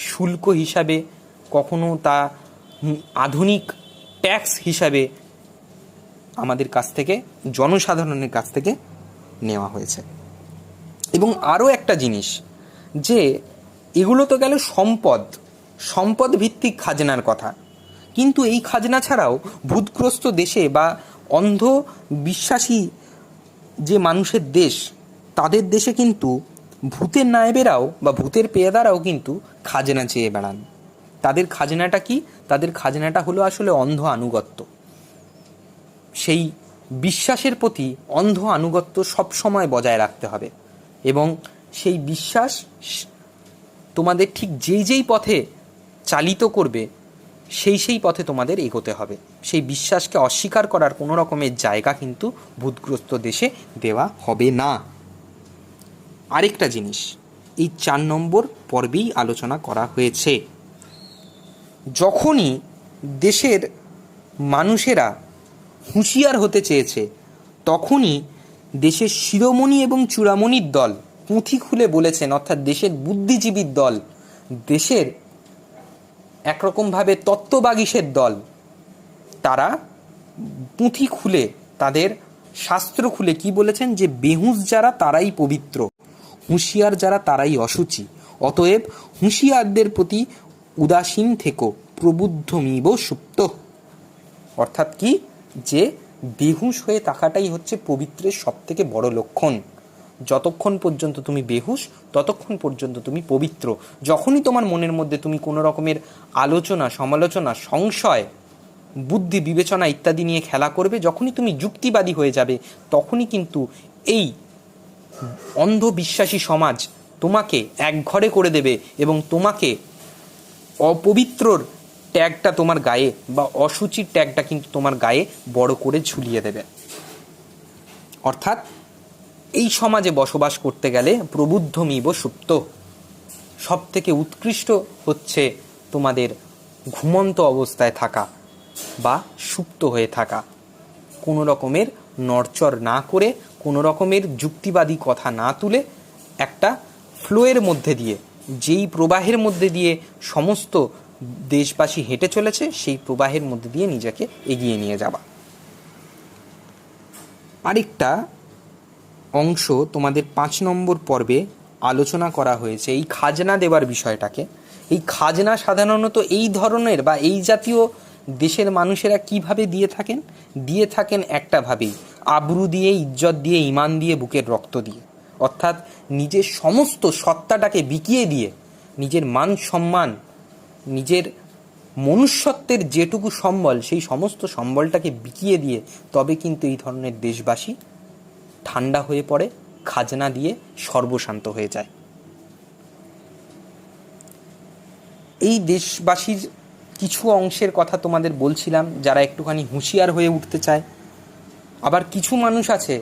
শুল্ক হিসাবে, কখনো তা আধুনিক ট্যাক্স হিসাবে আমাদের কাছ থেকে, জনসাধারণের কাছ থেকে নেওয়া হয়েছে। এবং আরও একটা জিনিস, যে এগুলো তো গেল সম্পদ ভিত্তিক খাজনার কথা, কিন্তু এই খাজনা ছাড়াও ভূতগ্রস্ত দেশে বা অন্ধ বিশ্বাসী যে মানুষের দেশ, তাদের দেশে কিন্তু ভূতের নায়েবেরাও বা ভূতের পেয়াদারাও কিন্তু খাজনা চেয়ে বেড়ান। তাদের খাজনাটা কি? তাদের খাজনাটা হলো আসলে অন্ধ আনুগত্য। সেই বিশ্বাসের প্রতি অন্ধ আনুগত্য সবসময় বজায় রাখতে হবে এবং সেই বিশ্বাস তোমাদের ঠিক যেই পথে চালিত করবে, সেই পথে তোমাদের এগোতে হবে। সেই বিশ্বাসকে অস্বীকার করার কোনো রকমের জায়গা কিন্তু ভূতগ্রস্ত দেশে দেওয়া হবে না। আরেকটা জিনিস এই 4 নম্বর পর্বেই আলোচনা করা হয়েছে। যখনই দেশের মানুষেরা হুঁশিয়ার হতে চেয়েছে, তখনই দেশের শিরোমণি এবং চূড়ামণির দল পুঁথি খুলে বলেছেন, অর্থাৎ দেশের বুদ্ধিজীবীর দল, দেশের একরকমভাবে তত্ত্ববাগীশের দল, তারা পুঁথি খুলে তাদের শাস্ত্র খুলে কি বলেছেন, যে বেহুঁশ যারা তারাই পবিত্র, হুঁশিয়ার যারা তারাই অশুচি, অতএব হুঁশিয়ারদের প্রতি উদাসীন থেকো, প্রবুদ্ধমিব সুপ্ত। অর্থাৎ কি, যে বেহুঁশ হয়ে থাকাটাই হচ্ছে পবিত্রের সব থেকে বড় লক্ষণ। যতক্ষণ পর্যন্ত তুমি বেহুঁশ ততক্ষণ পর্যন্ত তুমি পবিত্র। যখনই তোমার মনের মধ্যে তুমি কোনো রকমের আলোচনা, সমালোচনা, সংশয়, বুদ্ধি, বিবেচনা ইত্যাদি নিয়ে খেলা করবে, যখনই তুমি যুক্তিবাদী হয়ে যাবে, তখনই কিন্তু এই অন্ধবিশ্বাসী সমাজ তোমাকে একঘরে করে দেবে এবং তোমাকে অপবিত্রর ট্যাগটা তোমার গায়ে বা অসুচির ট্যাগটা কিন্তু তোমার গায়ে বড় করে ঝুলিয়ে দেবে। অর্থাৎ এই সমাজে বসবাস করতে গেলে প্রবুদ্ধমিব সুপ্ত, সব থেকে উৎকৃষ্ট হচ্ছে তোমাদের ঘুমন্ত অবস্থায় থাকা বা সুপ্ত হয়ে থাকা, কোনো রকমের নড়চড় না করে, কোনো রকমের যুক্তিবাদী কথা না তুলে, একটা ফ্লোয়ের মধ্যে দিয়ে, যেই প্রবাহের মধ্যে দিয়ে সমস্ত দেশবাসী হেঁটে চলেছে, সেই প্রবাহের মধ্যে দিয়ে নিজেকে এগিয়ে নিয়ে যাওয়া। আরেকটা অংশ তোমাদের 5 নম্বর পর্বে আলোচনা করা হয়েছে এই খাজনা দেওয়ার বিষয়টাকে। এই খাজনা সাধারণত এই ধরনের বা এই জাতীয় দেশের মানুষেরা কিভাবে দিয়ে থাকেন একটাভাবেই, আবরু দিয়ে, ইজ্জত দিয়ে, ইমান দিয়ে, বুকের রক্ত দিয়ে। অর্থাৎ নিজের সমস্ত সত্তাটাকে বিকিয়ে দিয়ে, নিজের মান সম্মান, নিজের মনুষ্যত্বের যেটুকু সম্বল, সেই সমস্ত সম্বলটাকে বিকিয়ে দিয়ে তবে কিন্তু এই ধরনের দেশবাসী ঠান্ডা হয়ে পড়ে, খাজনা দিয়ে সর্বশান্ত হয়ে যায়। এই দেশবাসীর কিছু অংশের কথা তোমাদের বলছিলাম, যারা একটুখানি হুঁশিয়ার হয়ে উঠতে চায়। আবার কিছু মানুষ আছে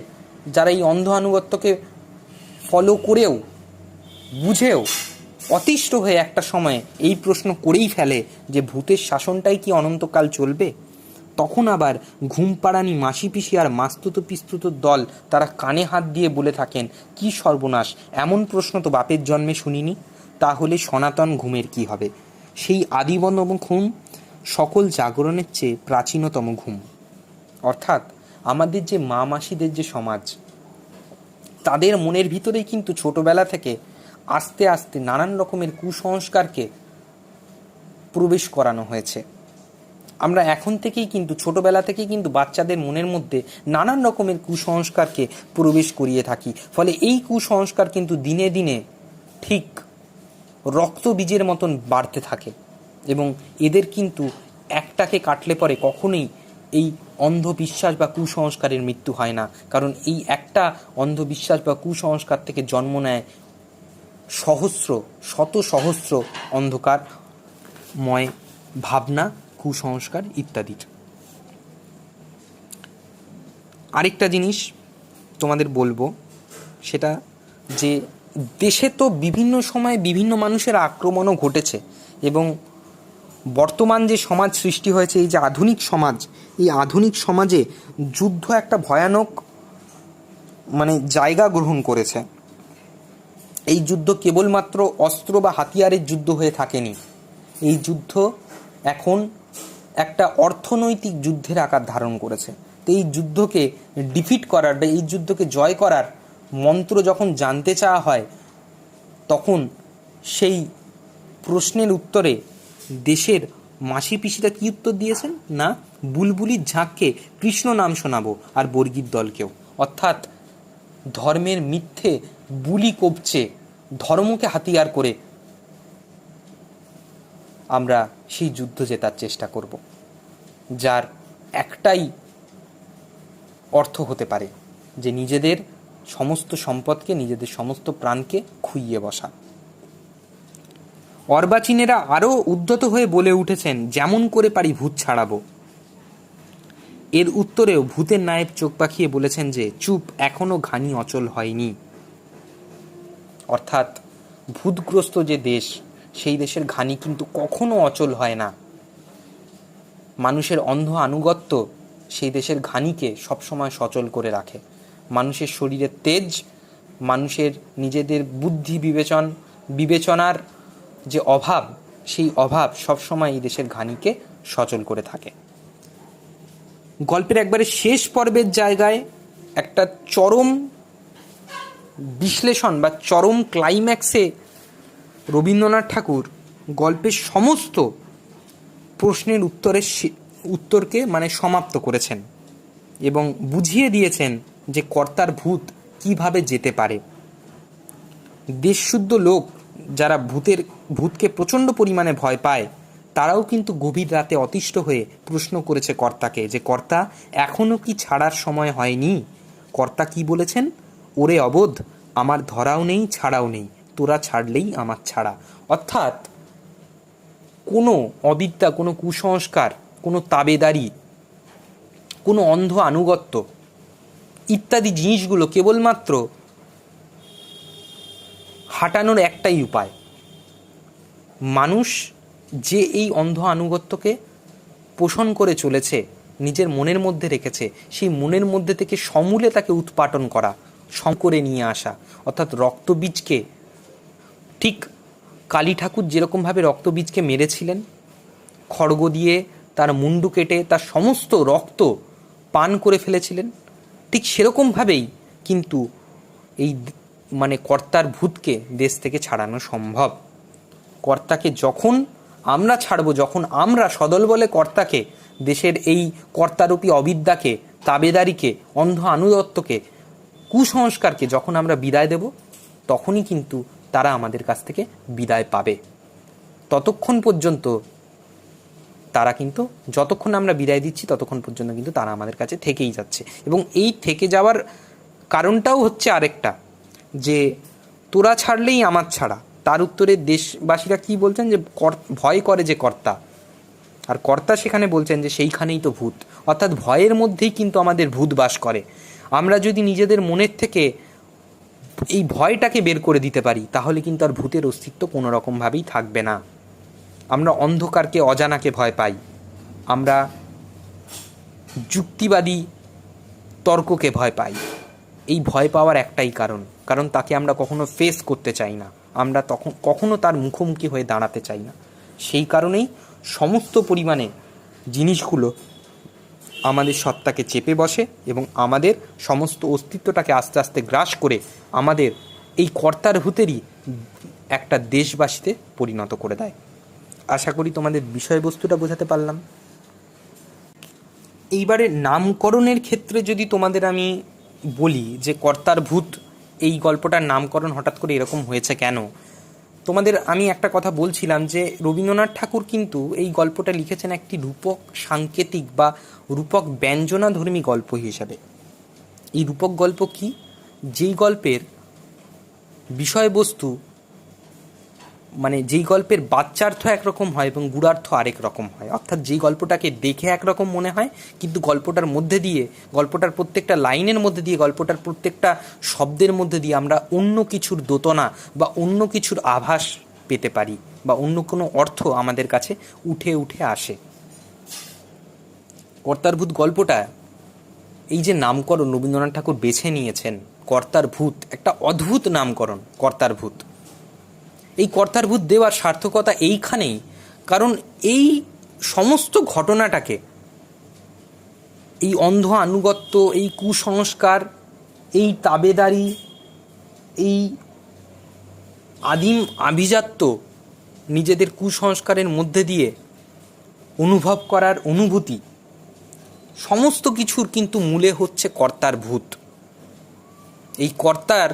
যারা এই অন্ধ আনুগত্যকে ফলো করেও, বুঝেও অতিষ্ঠ হয়ে একটা সময় এই প্রশ্ন করেই ফেলে যে ভূতের শাসনটাই কি অনন্তকাল চলবে? তখন আবার ঘুমপাড়ানি মাসি পিসি আর মাস্তুত পিস্তুত দল তারা কানে হাত দিয়ে বলে থাকেন, কি সর্বনাশ, এমন প্রশ্ন তো বাপের জন্মে শুনিনি। তাহলে সনাতন ঘুমের কি হবে? সেই আদিবনতম ঘুম সকল জাগরণের চেয়ে প্রাচীনতম ঘুম। অর্থাৎ আমাদের যে মা মাসিদের যে সমাজ, তাদের মনের ভিতরেই কিন্তু ছোটবেলা থেকে আস্তে আস্তে নানান রকমের কুসংস্কারকে প্রবেশ করানো হয়েছে। আমরা এখন থেকেই কিন্তু, ছোটবেলা থেকেই কিন্তু বাচ্চাদের মনের মধ্যে নানান রকমের কুসংস্কারকে প্রবেশ করিয়ে থাকি। ফলে এই কুসংস্কার কিন্তু দিনে দিনে ঠিক রক্ত বীজের মতন বাড়তে থাকে এবং এদের কিন্তু একটাকে কাটলে পরে কখনোই এই অন্ধবিশ্বাস বা কুসংস্কারের মৃত্যু হয় না। কারণ এই একটা অন্ধবিশ্বাস বা কুসংস্কার থেকে জন্ম নেয় শত সহস্র অন্ধকারময় ভাবনা, কুসংস্কার ইত্যাদির। আরেকটা জিনিস তোমাদের বলবো, সেটা যে দেশে তো বিভিন্ন সময়ে বিভিন্ন মানুষের আক্রমণও ঘটেছে এবং বর্তমান যে সমাজ সৃষ্টি হয়েছে, এই যে আধুনিক সমাজ, এই আধুনিক সমাজে যুদ্ধ একটা ভয়ানক জায়গা গ্রহণ করেছে। এই যুদ্ধ কেবলমাত্র অস্ত্র বা হাতিয়ারের যুদ্ধ হয়ে থাকেনি। এই যুদ্ধ এখন একটা অর্থনৈতিক যুদ্ধের আকার ধারণ করেছে। তো এই যুদ্ধকে ডিফিট করার বা এই যুদ্ধকে জয় করার মন্ত্র যখন জানতে চাওয়া হয়, তখন সেই প্রশ্নের উত্তরে দেশের মাসি পিসিরা কি উত্তর দিয়েছেন না, বুলবুলির ঝাঁককে কৃষ্ণ নাম শোনাবো আর বর্গীর দলকেও। অর্থাৎ ধর্মের মিথ্যে বুলি কবচে ধর্মকে হাতিয়ার করে আমরা সেই যুদ্ধ জেতার চেষ্টা করব, যার একটাই অর্থ হতে পারে যে নিজেদের সমস্ত সম্পদকে, নিজেদের সমস্ত প্রাণকে খুইয়ে বসা। অর্বাচীনেরা আরও উদ্ধত হয়ে বলে উঠেছেন, যেমন করে পারি ভূত ছাড়াবো। এর উত্তরেও ভূতের নায়েব চোখ পাকিয়ে বলেছেন যে চুপ, এখনো ঘানি অচল হয়নি। অর্থাৎ ভূতগ্রস্ত যে দেশ, সেই দেশের ঘানি কিন্তু কখনো অচল হয় না। মানুষের অন্ধ আনুগত্য সেই দেশের ঘানিকে সবসময় সচল করে রাখে। মানুষের শরীরের তেজ, মানুষের নিজেদের বুদ্ধি বিবেচনার যে অভাব, সেই অভাব সবসময় এই দেশের ঘানিকে সচল করে থাকে। গল্পের একবারে শেষ পর্বের জায়গায় একটা চরম বিশ্লেষণ বা চরম ক্লাইম্যাক্সে রবীন্দ্রনাথ ঠাকুর গল্পের সমস্ত প্রশ্নের উত্তরকে মানে সমাপ্ত করেছেন এবং বুঝিয়ে দিয়েছেন যে কর্তার ভূত কিভাবে যেতে পারে। দেশশুদ্ধ লোক যারা ভূতকে প্রচণ্ড পরিমাণে ভয় পায়, তারাও কিন্তু গভীর রাতে অতিষ্ঠ হয়ে প্রশ্ন করেছে কর্তাকে যে কর্তা, এখনও কি ছাড়ার সময় হয়নি? কর্তা কি বলেছেন? ওরে অবোধ, আমার ধরাও নেই ছাড়াও নেই, তোরা ছাড়লেই আমার ছাড়া। অর্থাৎ কোনো অবিদ্যা, কোনো কুসংস্কার, কোনো তাবেদারি, কোনো অন্ধ আনুগত্য ইত্যাদি জিনিসগুলো কেবলমাত্র হাঁটানোর একটাই উপায়। মানুষ যে এই অন্ধ আনুগত্যকে পোষণ করে চলেছে, নিজের মনের মধ্যে রেখেছে, সেই মনের মধ্যে থেকে সমূলে তাকে উৎপাটন করা, করে নিয়ে আসা। অর্থাৎ রক্তবীজকে, ঠিক কালী ঠাকুর যেরকমভাবে রক্তবীজকে মেরেছিলেন, খড়গ দিয়ে তার মুন্ডু কেটে তার সমস্ত রক্ত পান করে ফেলেছিলেন, ঠিক সেরকমভাবেই কিন্তু এই মানে কর্তার ভূতকে দেশ থেকে ছাড়ানো সম্ভব। কর্তাকে যখন আমরা ছাড়বো, যখন আমরা সদল বলে কর্তাকে, দেশের এই কর্তারূপী অবিদ্যাকে, তাবেদারিকে, অন্ধ আনুগত্যকে, কুসংস্কারকে যখন আমরা বিদায় দেব, তখনই কিন্তু তারা আমাদের কাছ থেকে বিদায় পাবে। ততক্ষণ পর্যন্ত তারা কিন্তু, যতক্ষণ আমরা বিদায় দিচ্ছি ততক্ষণ পর্যন্ত কিন্তু তারা আমাদের কাছে থেকেই যাচ্ছে। এবং এই থেকে যাওয়ার কারণটাও হচ্ছে আরেকটা, যে তোরা ছাড়লেই আমার ছাড়া। তার উত্তরে দেশবাসীরা কি বলছেন? যে ভয় করে যে কর্তা, আর কর্তা সেখানে বলছেন যে সেইখানেই তো ভূত। অর্থাৎ ভয়ের মধ্যেই কিন্তু আমাদের ভূত বাস করে। আমরা যদি নিজেদের মনের থেকে এই ভয়টাকে বের করে দিতে পারি, তাহলে কিন্তু আর ভূতের অস্তিত্ব কোনো রকমভাবেই থাকবে না। আমরা অন্ধকারকে, অজানাকে ভয় পাই, আমরা যুক্তিবাদী তর্ককে ভয় পাই। এই ভয় পাওয়ার একটাই কারণ তাকে আমরা কখনো ফেস করতে চাই না, আমরা কখনো তার মুখোমুখি হয়ে দাঁড়াতে চাই না। সেই কারণেই সমস্ত পরিমাণে জিনিসগুলো আমাদের সত্তাকে চেপে বসে এবং আমাদের সমস্ত অস্তিত্বটাকে আস্তে আস্তে গ্রাস করে আমাদের এই কর্তার ভূতেরই একটা দেশবাসীতে পরিণত করে দেয়। আশা করি তোমাদের বিষয়বস্তুটা বোঝাতে পারলাম। এইবারে নামকরণের ক্ষেত্রে যদি তোমাদের আমি বলি যে কর্তার ভূত, এই গল্পটার নামকরণ হঠাৎ করে এরকম হয়েছে কেন, তোমাদের আমি একটা কথা বলছিলাম যে রবীন্দ্রনাথ ঠাকুর কিন্তু এই গল্পটা লিখেছেন একটি রূপক সাংকেতিক বা রূপক ব্যঞ্জনাধর্মী গল্প হিসাবে। এই রূপক গল্প কি? যেই গল্পের বিষয়বস্তু, মানে যেই গল্পের বাচ্চার্থ একরকম হয় এবং গূঢ়ার্থ আরেক রকম হয়। অর্থাৎ যেই গল্পটাকে দেখে একরকম মনে হয়, কিন্তু গল্পটার মধ্যে দিয়ে, গল্পটার প্রত্যেকটা লাইনের মধ্যে দিয়ে, গল্পটার প্রত্যেকটা শব্দের মধ্যে দিয়ে আমরা অন্য কিছুর দোতনা বা অন্য কিছুর আভাস পেতে পারি, বা অন্য কোনো অর্থ আমাদের কাছে উঠে উঠে আসে। কর্তার ভূত গল্পটা, এই যে নামকরণ রবীন্দ্রনাথ ঠাকুর বেছে নিয়েছেন, কর্তার ভূত, একটা অদ্ভুত নামকরণ কর্তার ভূত। এই কর্তার ভূত দেওয়ার সার্থকতা এইখানেই, কারণ এই সমস্ত ঘটনাটাকে, এই অন্ধ আনুগত্য, এই কুসংস্কার, এই তাবেদারি, এই আদিম আভিজাত্য নিজেদের কুসংস্কারের মধ্যে দিয়ে অনুভব করার অনুভূতি, সমস্ত কিছুর কিন্তু মূলে হচ্ছে কর্তার ভূত। এই কর্তার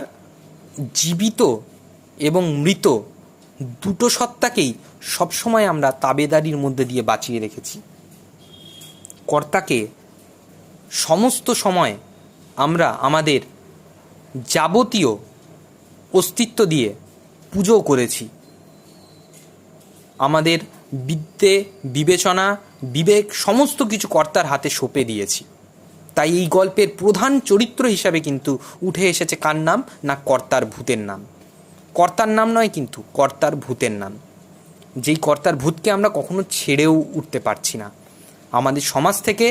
জীবিত এবং মৃত দুটো সত্তাকেই সবসময় আমরা তাবেদারির মধ্যে দিয়ে বাঁচিয়ে রেখেছি। কর্তাকে সমস্ত সময় আমরা আমাদের যাবতীয় অস্তিত্ব দিয়ে পুজো করেছি, আমাদের বিদ্যে, বিবেচনা, বিবেক সমস্ত কিছু কর্তার হাতে সঁপে দিয়েছি। তাই এই গল্পের প্রধান চরিত্র হিসাবে কিন্তু উঠে এসেছে কার নাম? না, কর্তার ভূতের নাম। কর্তার নাম নয়, কিন্তু কর্তার ভূতের নাম। যেই কর্তার ভূতকে আমরা কখনো ছেড়েও উঠতে পারছি না। আমাদের সমাজ থেকে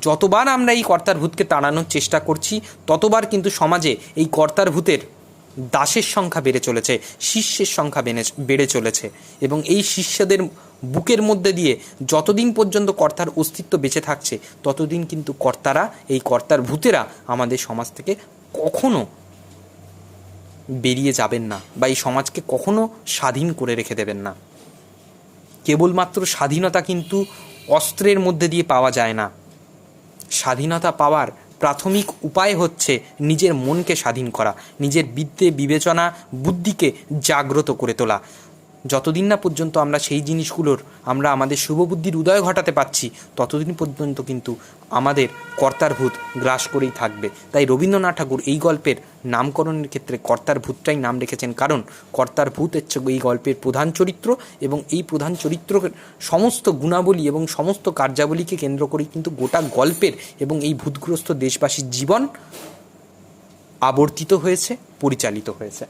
যতবার আমরা এই কর্তার ভূতকে তাড়ানোর চেষ্টা করছি, ততবার কিন্তু সমাজে এই কর্তার ভূতের দাসের সংখ্যা বেড়ে চলেছে, শিষ্যের সংখ্যা বেড়ে চলেছে, এবং এই শিষ্যদের বুকের মধ্যে দিয়ে যতদিন পর্যন্ত কর্তার অস্তিত্ব বেঁচে থাকছে ততদিন কিন্তু কর্তারা, এই কর্তার ভূতেরা আমাদের সমাজ থেকে কখনো বেরিয়ে যাবেন না, বা এই সমাজকে কখনো স্বাধীন করে রেখে দেবেন না। কেবলমাত্র স্বাধীনতা কিন্তু অস্ত্রের মধ্যে দিয়ে পাওয়া যায় না। স্বাধীনতা পাওয়ার প্রাথমিক উপায় হচ্ছে নিজের মনকে স্বাধীন করা, নিজের বিদ্যে বিবেচনা বুদ্ধিকে জাগ্রত করে তোলা। যতদিন না পর্যন্ত আমরা সেই জিনিসগুলোর আমাদের শুভবুদ্ধির উদয় ঘটাতে পারছি, ততদিন পর্যন্ত কিন্তু আমাদের কর্তার ভূত গ্রাস করেই থাকবে। তাই রবীন্দ্রনাথ ঠাকুর এই গল্পের নামকরণের ক্ষেত্রে কর্তার ভূতটাই নাম রেখেছেন, কারণ কর্তার ভূত হচ্ছে এই গল্পের প্রধান চরিত্র, এবং এই প্রধান চরিত্রের সমস্ত গুণাবলী এবং সমস্ত কার্যাবলীকে কেন্দ্র করেই কিন্তু গোটা গল্পের এবং এই ভূতগ্রস্ত দেশবাসীর জীবন আবর্তিত হয়েছে, পরিচালিত হয়েছে।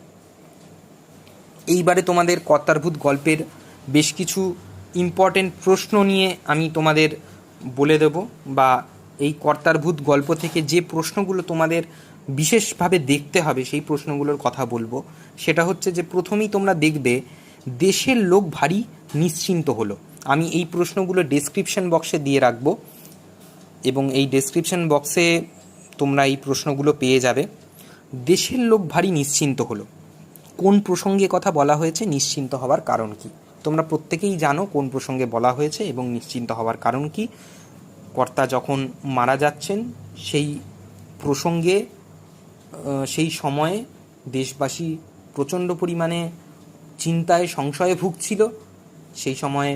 এইবারে তোমাদের কর্তার ভূত গল্পের বেশ কিছু ইম্পর্টেন্ট প্রশ্ন নিয়ে আমি তোমাদের বলে দেব, বা এই কর্তার ভূত গল্প থেকে যে প্রশ্নগুলো তোমাদের বিশেষভাবে দেখতে হবে সেই প্রশ্নগুলোর কথা বলবো। সেটা হচ্ছে যে প্রথমেই তোমরা দেখবে দেশের লোক ভারী নিশ্চিন্ত হলো। আমি এই প্রশ্নগুলো ডেসক্রিপশন বক্সে দিয়ে রাখবো, এবং এই ডেসক্রিপশন বক্সে তোমরা এই প্রশ্নগুলো পেয়ে যাবে। দেশের লোক ভারী নিশ্চিন্ত হলো, কোন প্রসঙ্গে কথা বলা হয়েছে, নিশ্চিন্ত হওয়ার কারণ কি? তোমরা প্রত্যেকেই জানো কোন প্রসঙ্গে বলা হয়েছে এবং নিশ্চিন্ত হওয়ার কারণ কি। কর্তা যখন মারা যাচ্ছেন সেই প্রসঙ্গে, সেই সময়ে দেশবাসী প্রচণ্ড পরিমাণে চিন্তায় সংশয়ে ভুগছিল। সেই সময়ে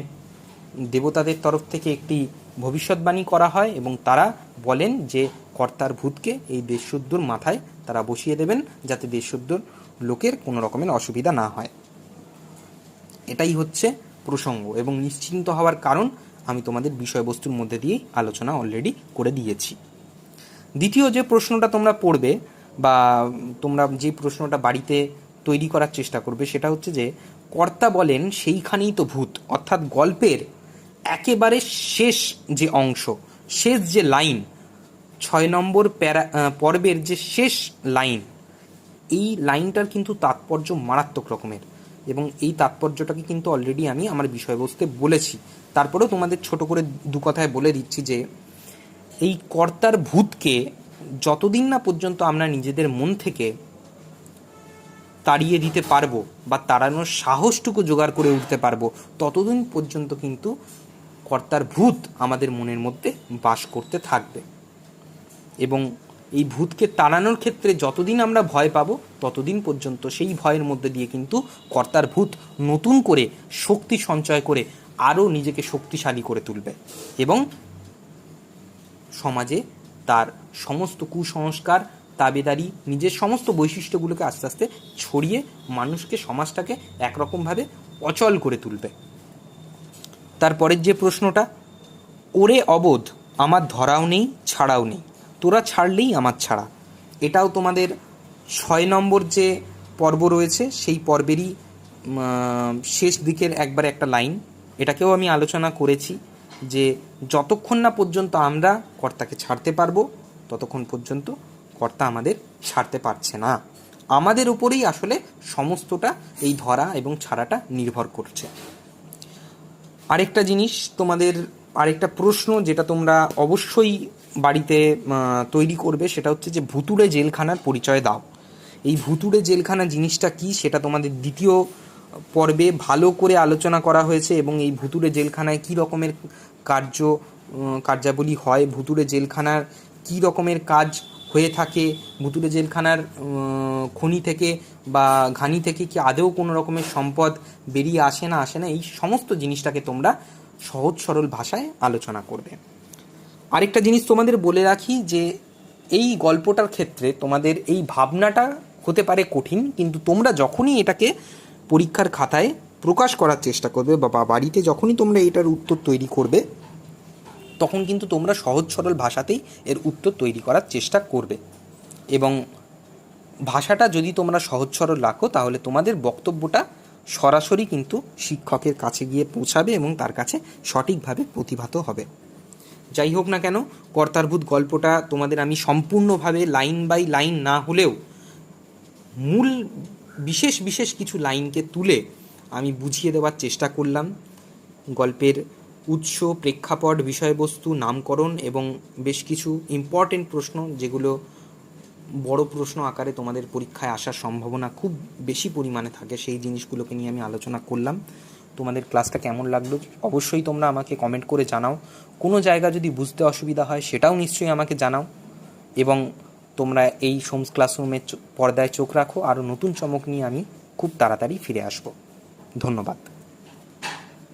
দেবতাদের তরফ থেকে একটি ভবিষ্যৎবাণী করা হয় এবং তারা বলেন যে কর্তার ভূতকে এই দেশশুদ্ধর মাথায় তারা বসিয়ে দেবেন, যাতে দেশশুদ্ধর লোকের কোনো রকমের অসুবিধা না হয়। এটাই হচ্ছে প্রসঙ্গ, এবং নিশ্চিন্ত হওয়ার কারণ আমি তোমাদের বিষয়বস্তুর মধ্যে দিয়েই আলোচনা অলরেডি করে দিয়েছি। দ্বিতীয় যে প্রশ্নটা তোমরা পড়বে, বা তোমরা যে প্রশ্নটা বাড়িতে তৈরি করার চেষ্টা করবে, সেটা হচ্ছে যে কর্তা বলেন সেইখানেই তো ভূত, অর্থাৎ গল্পের একেবারে শেষ যে অংশ, শেষ যে লাইন, 6 নম্বর পর্বের যে শেষ লাইন, এই লাইনটার কিন্তু তাৎপর্য মারাত্মক রকমের, এবং এই তাৎপর্যটাকে কিন্তু অলরেডি আমি আমার বিষয়বস্তুতে বলেছি। তারপরেও তোমাদের ছোট করে দু কথায় বলে দিচ্ছি যে এই কর্তার ভূতকে যতদিন না পর্যন্ত আমরা নিজেদের মন থেকে তাড়িয়ে দিতে পারবো বা তাড়ানোর সাহসটুকু জোগাড় করে উঠতে পারবো, ততদিন পর্যন্ত কিন্তু কর্তার ভূত আমাদের মনের মধ্যে বাস করতে থাকবে। এবং এই ভূতকে তাড়ানোর ক্ষেত্রে যতদিন আমরা ভয় পাবো ততদিন পর্যন্ত সেই ভয়ের মধ্যে দিয়ে কিন্তু কর্তার ভূত নতুন করে শক্তি সঞ্চয় করে আরও নিজেকে শক্তিশালী করে তুলবে, এবং সমাজে তার সমস্ত কুসংস্কার, তাবেদারি, নিজের সমস্ত বৈশিষ্ট্যগুলোকে আস্তে আস্তে ছড়িয়ে মানুষকে, সমাজটাকে একরকমভাবে অচল করে তুলবে। তারপরের যে প্রশ্নটা, ওরে অবোধ আমার ধরাও নেই ছাড়াও নেই, তোরা ছাড়লেই আমার ছাড়া, এটাও তোমাদের 6 নম্বর যে পর্ব রয়েছে সেই পর্বেরই শেষ দিকের একবারে একটা লাইন। এটাকেও আমি আলোচনা করেছি যে যতক্ষণ না পর্যন্ত আমরা কর্তাকে ছাড়তে পারবো ততক্ষণ পর্যন্ত কর্তা আমাদের ছাড়তে পারছে না। আমাদের উপরেই আসলে সমস্তটা, এই ধরা এবং ছাড়াটা নির্ভর করছে। আরেকটা জিনিস তোমাদের, আরেকটা প্রশ্ন যেটা তোমরা অবশ্যই বাড়িতে তৈরি করবে, সেটা হচ্ছে যে ভুতুড়ে জেলখানার পরিচয় দাও। এই ভুতুড়ে জেলখানা জিনিসটা কি সেটা তোমাদের দ্বিতীয় পর্বে ভালো করে আলোচনা করা হয়েছে, এবং এই ভুতুড়ে জেলখানায় কী রকমের কার্যাবলী হয়, ভুতুড়ে জেলখানার কী রকমের কাজ হয়ে থাকে, ভুতুড়ে জেলখানার খনি থেকে বা ঘানি থেকে কি আদৌ কোনো রকমের সম্পদ বেরিয়ে আসে না, এই সমস্ত জিনিসটাকে তোমরা সহজ সরল ভাষায় আলোচনা করবে। আরেকটা জিনিস তোমাদের বলে রাখি যে এই গল্পটার ক্ষেত্রে তোমাদের এই ভাবনাটা হতে পারে কঠিন, কিন্তু তোমরা যখনই এটাকে পরীক্ষার খাতায় প্রকাশ করার চেষ্টা করবে বা বাড়িতে যখনই তোমরা এটার উত্তর তৈরি করবে, তখন কিন্তু তোমরা সহজ সরল ভাষাতেই এর উত্তর তৈরি করার চেষ্টা করবে। এবং ভাষাটা যদি তোমরা সহজ সরল রাখো তাহলে তোমাদের বক্তব্যটা সরাসরি কিন্তু শিক্ষকের কাছে গিয়ে পৌঁছাবে এবং তার কাছে সঠিকভাবে প্রতিভাত হবে। যাই হোক না কেন, কর্তার ভূত গল্পটা তোমাদের আমি সম্পূর্ণভাবে লাইন বাই লাইন না হলেও মূল বিশেষ বিশেষ কিছু লাইনকে তুলে আমি বুঝিয়ে দেওয়ার চেষ্টা করলাম। গল্পের উৎস, প্রেক্ষাপট, বিষয়বস্তু, নামকরণ এবং বেশ কিছু ইম্পর্টেন্ট প্রশ্ন, যেগুলো বড় প্রশ্ন আকারে তোমাদের পরীক্ষায় আসার সম্ভাবনা খুব বেশি পরিমাণে থাকে, সেই জিনিসগুলোকে নিয়ে আমি আলোচনা করলাম। তোমাদের ক্লাসটা কেমন লাগলো অবশ্যই তোমরা আমাকে কমেন্ট করে জানাও। কোনো জায়গা যদি বুঝতে অসুবিধা হয় সেটাও নিশ্চয়ই আমাকে জানাও। এবং তোমরা এই সোমস ক্লাসরুমের পর্দায় চোখ রাখো, আরও নতুন চমক নিয়ে আমি খুব তাড়াতাড়ি ফিরে আসব। ধন্যবাদ।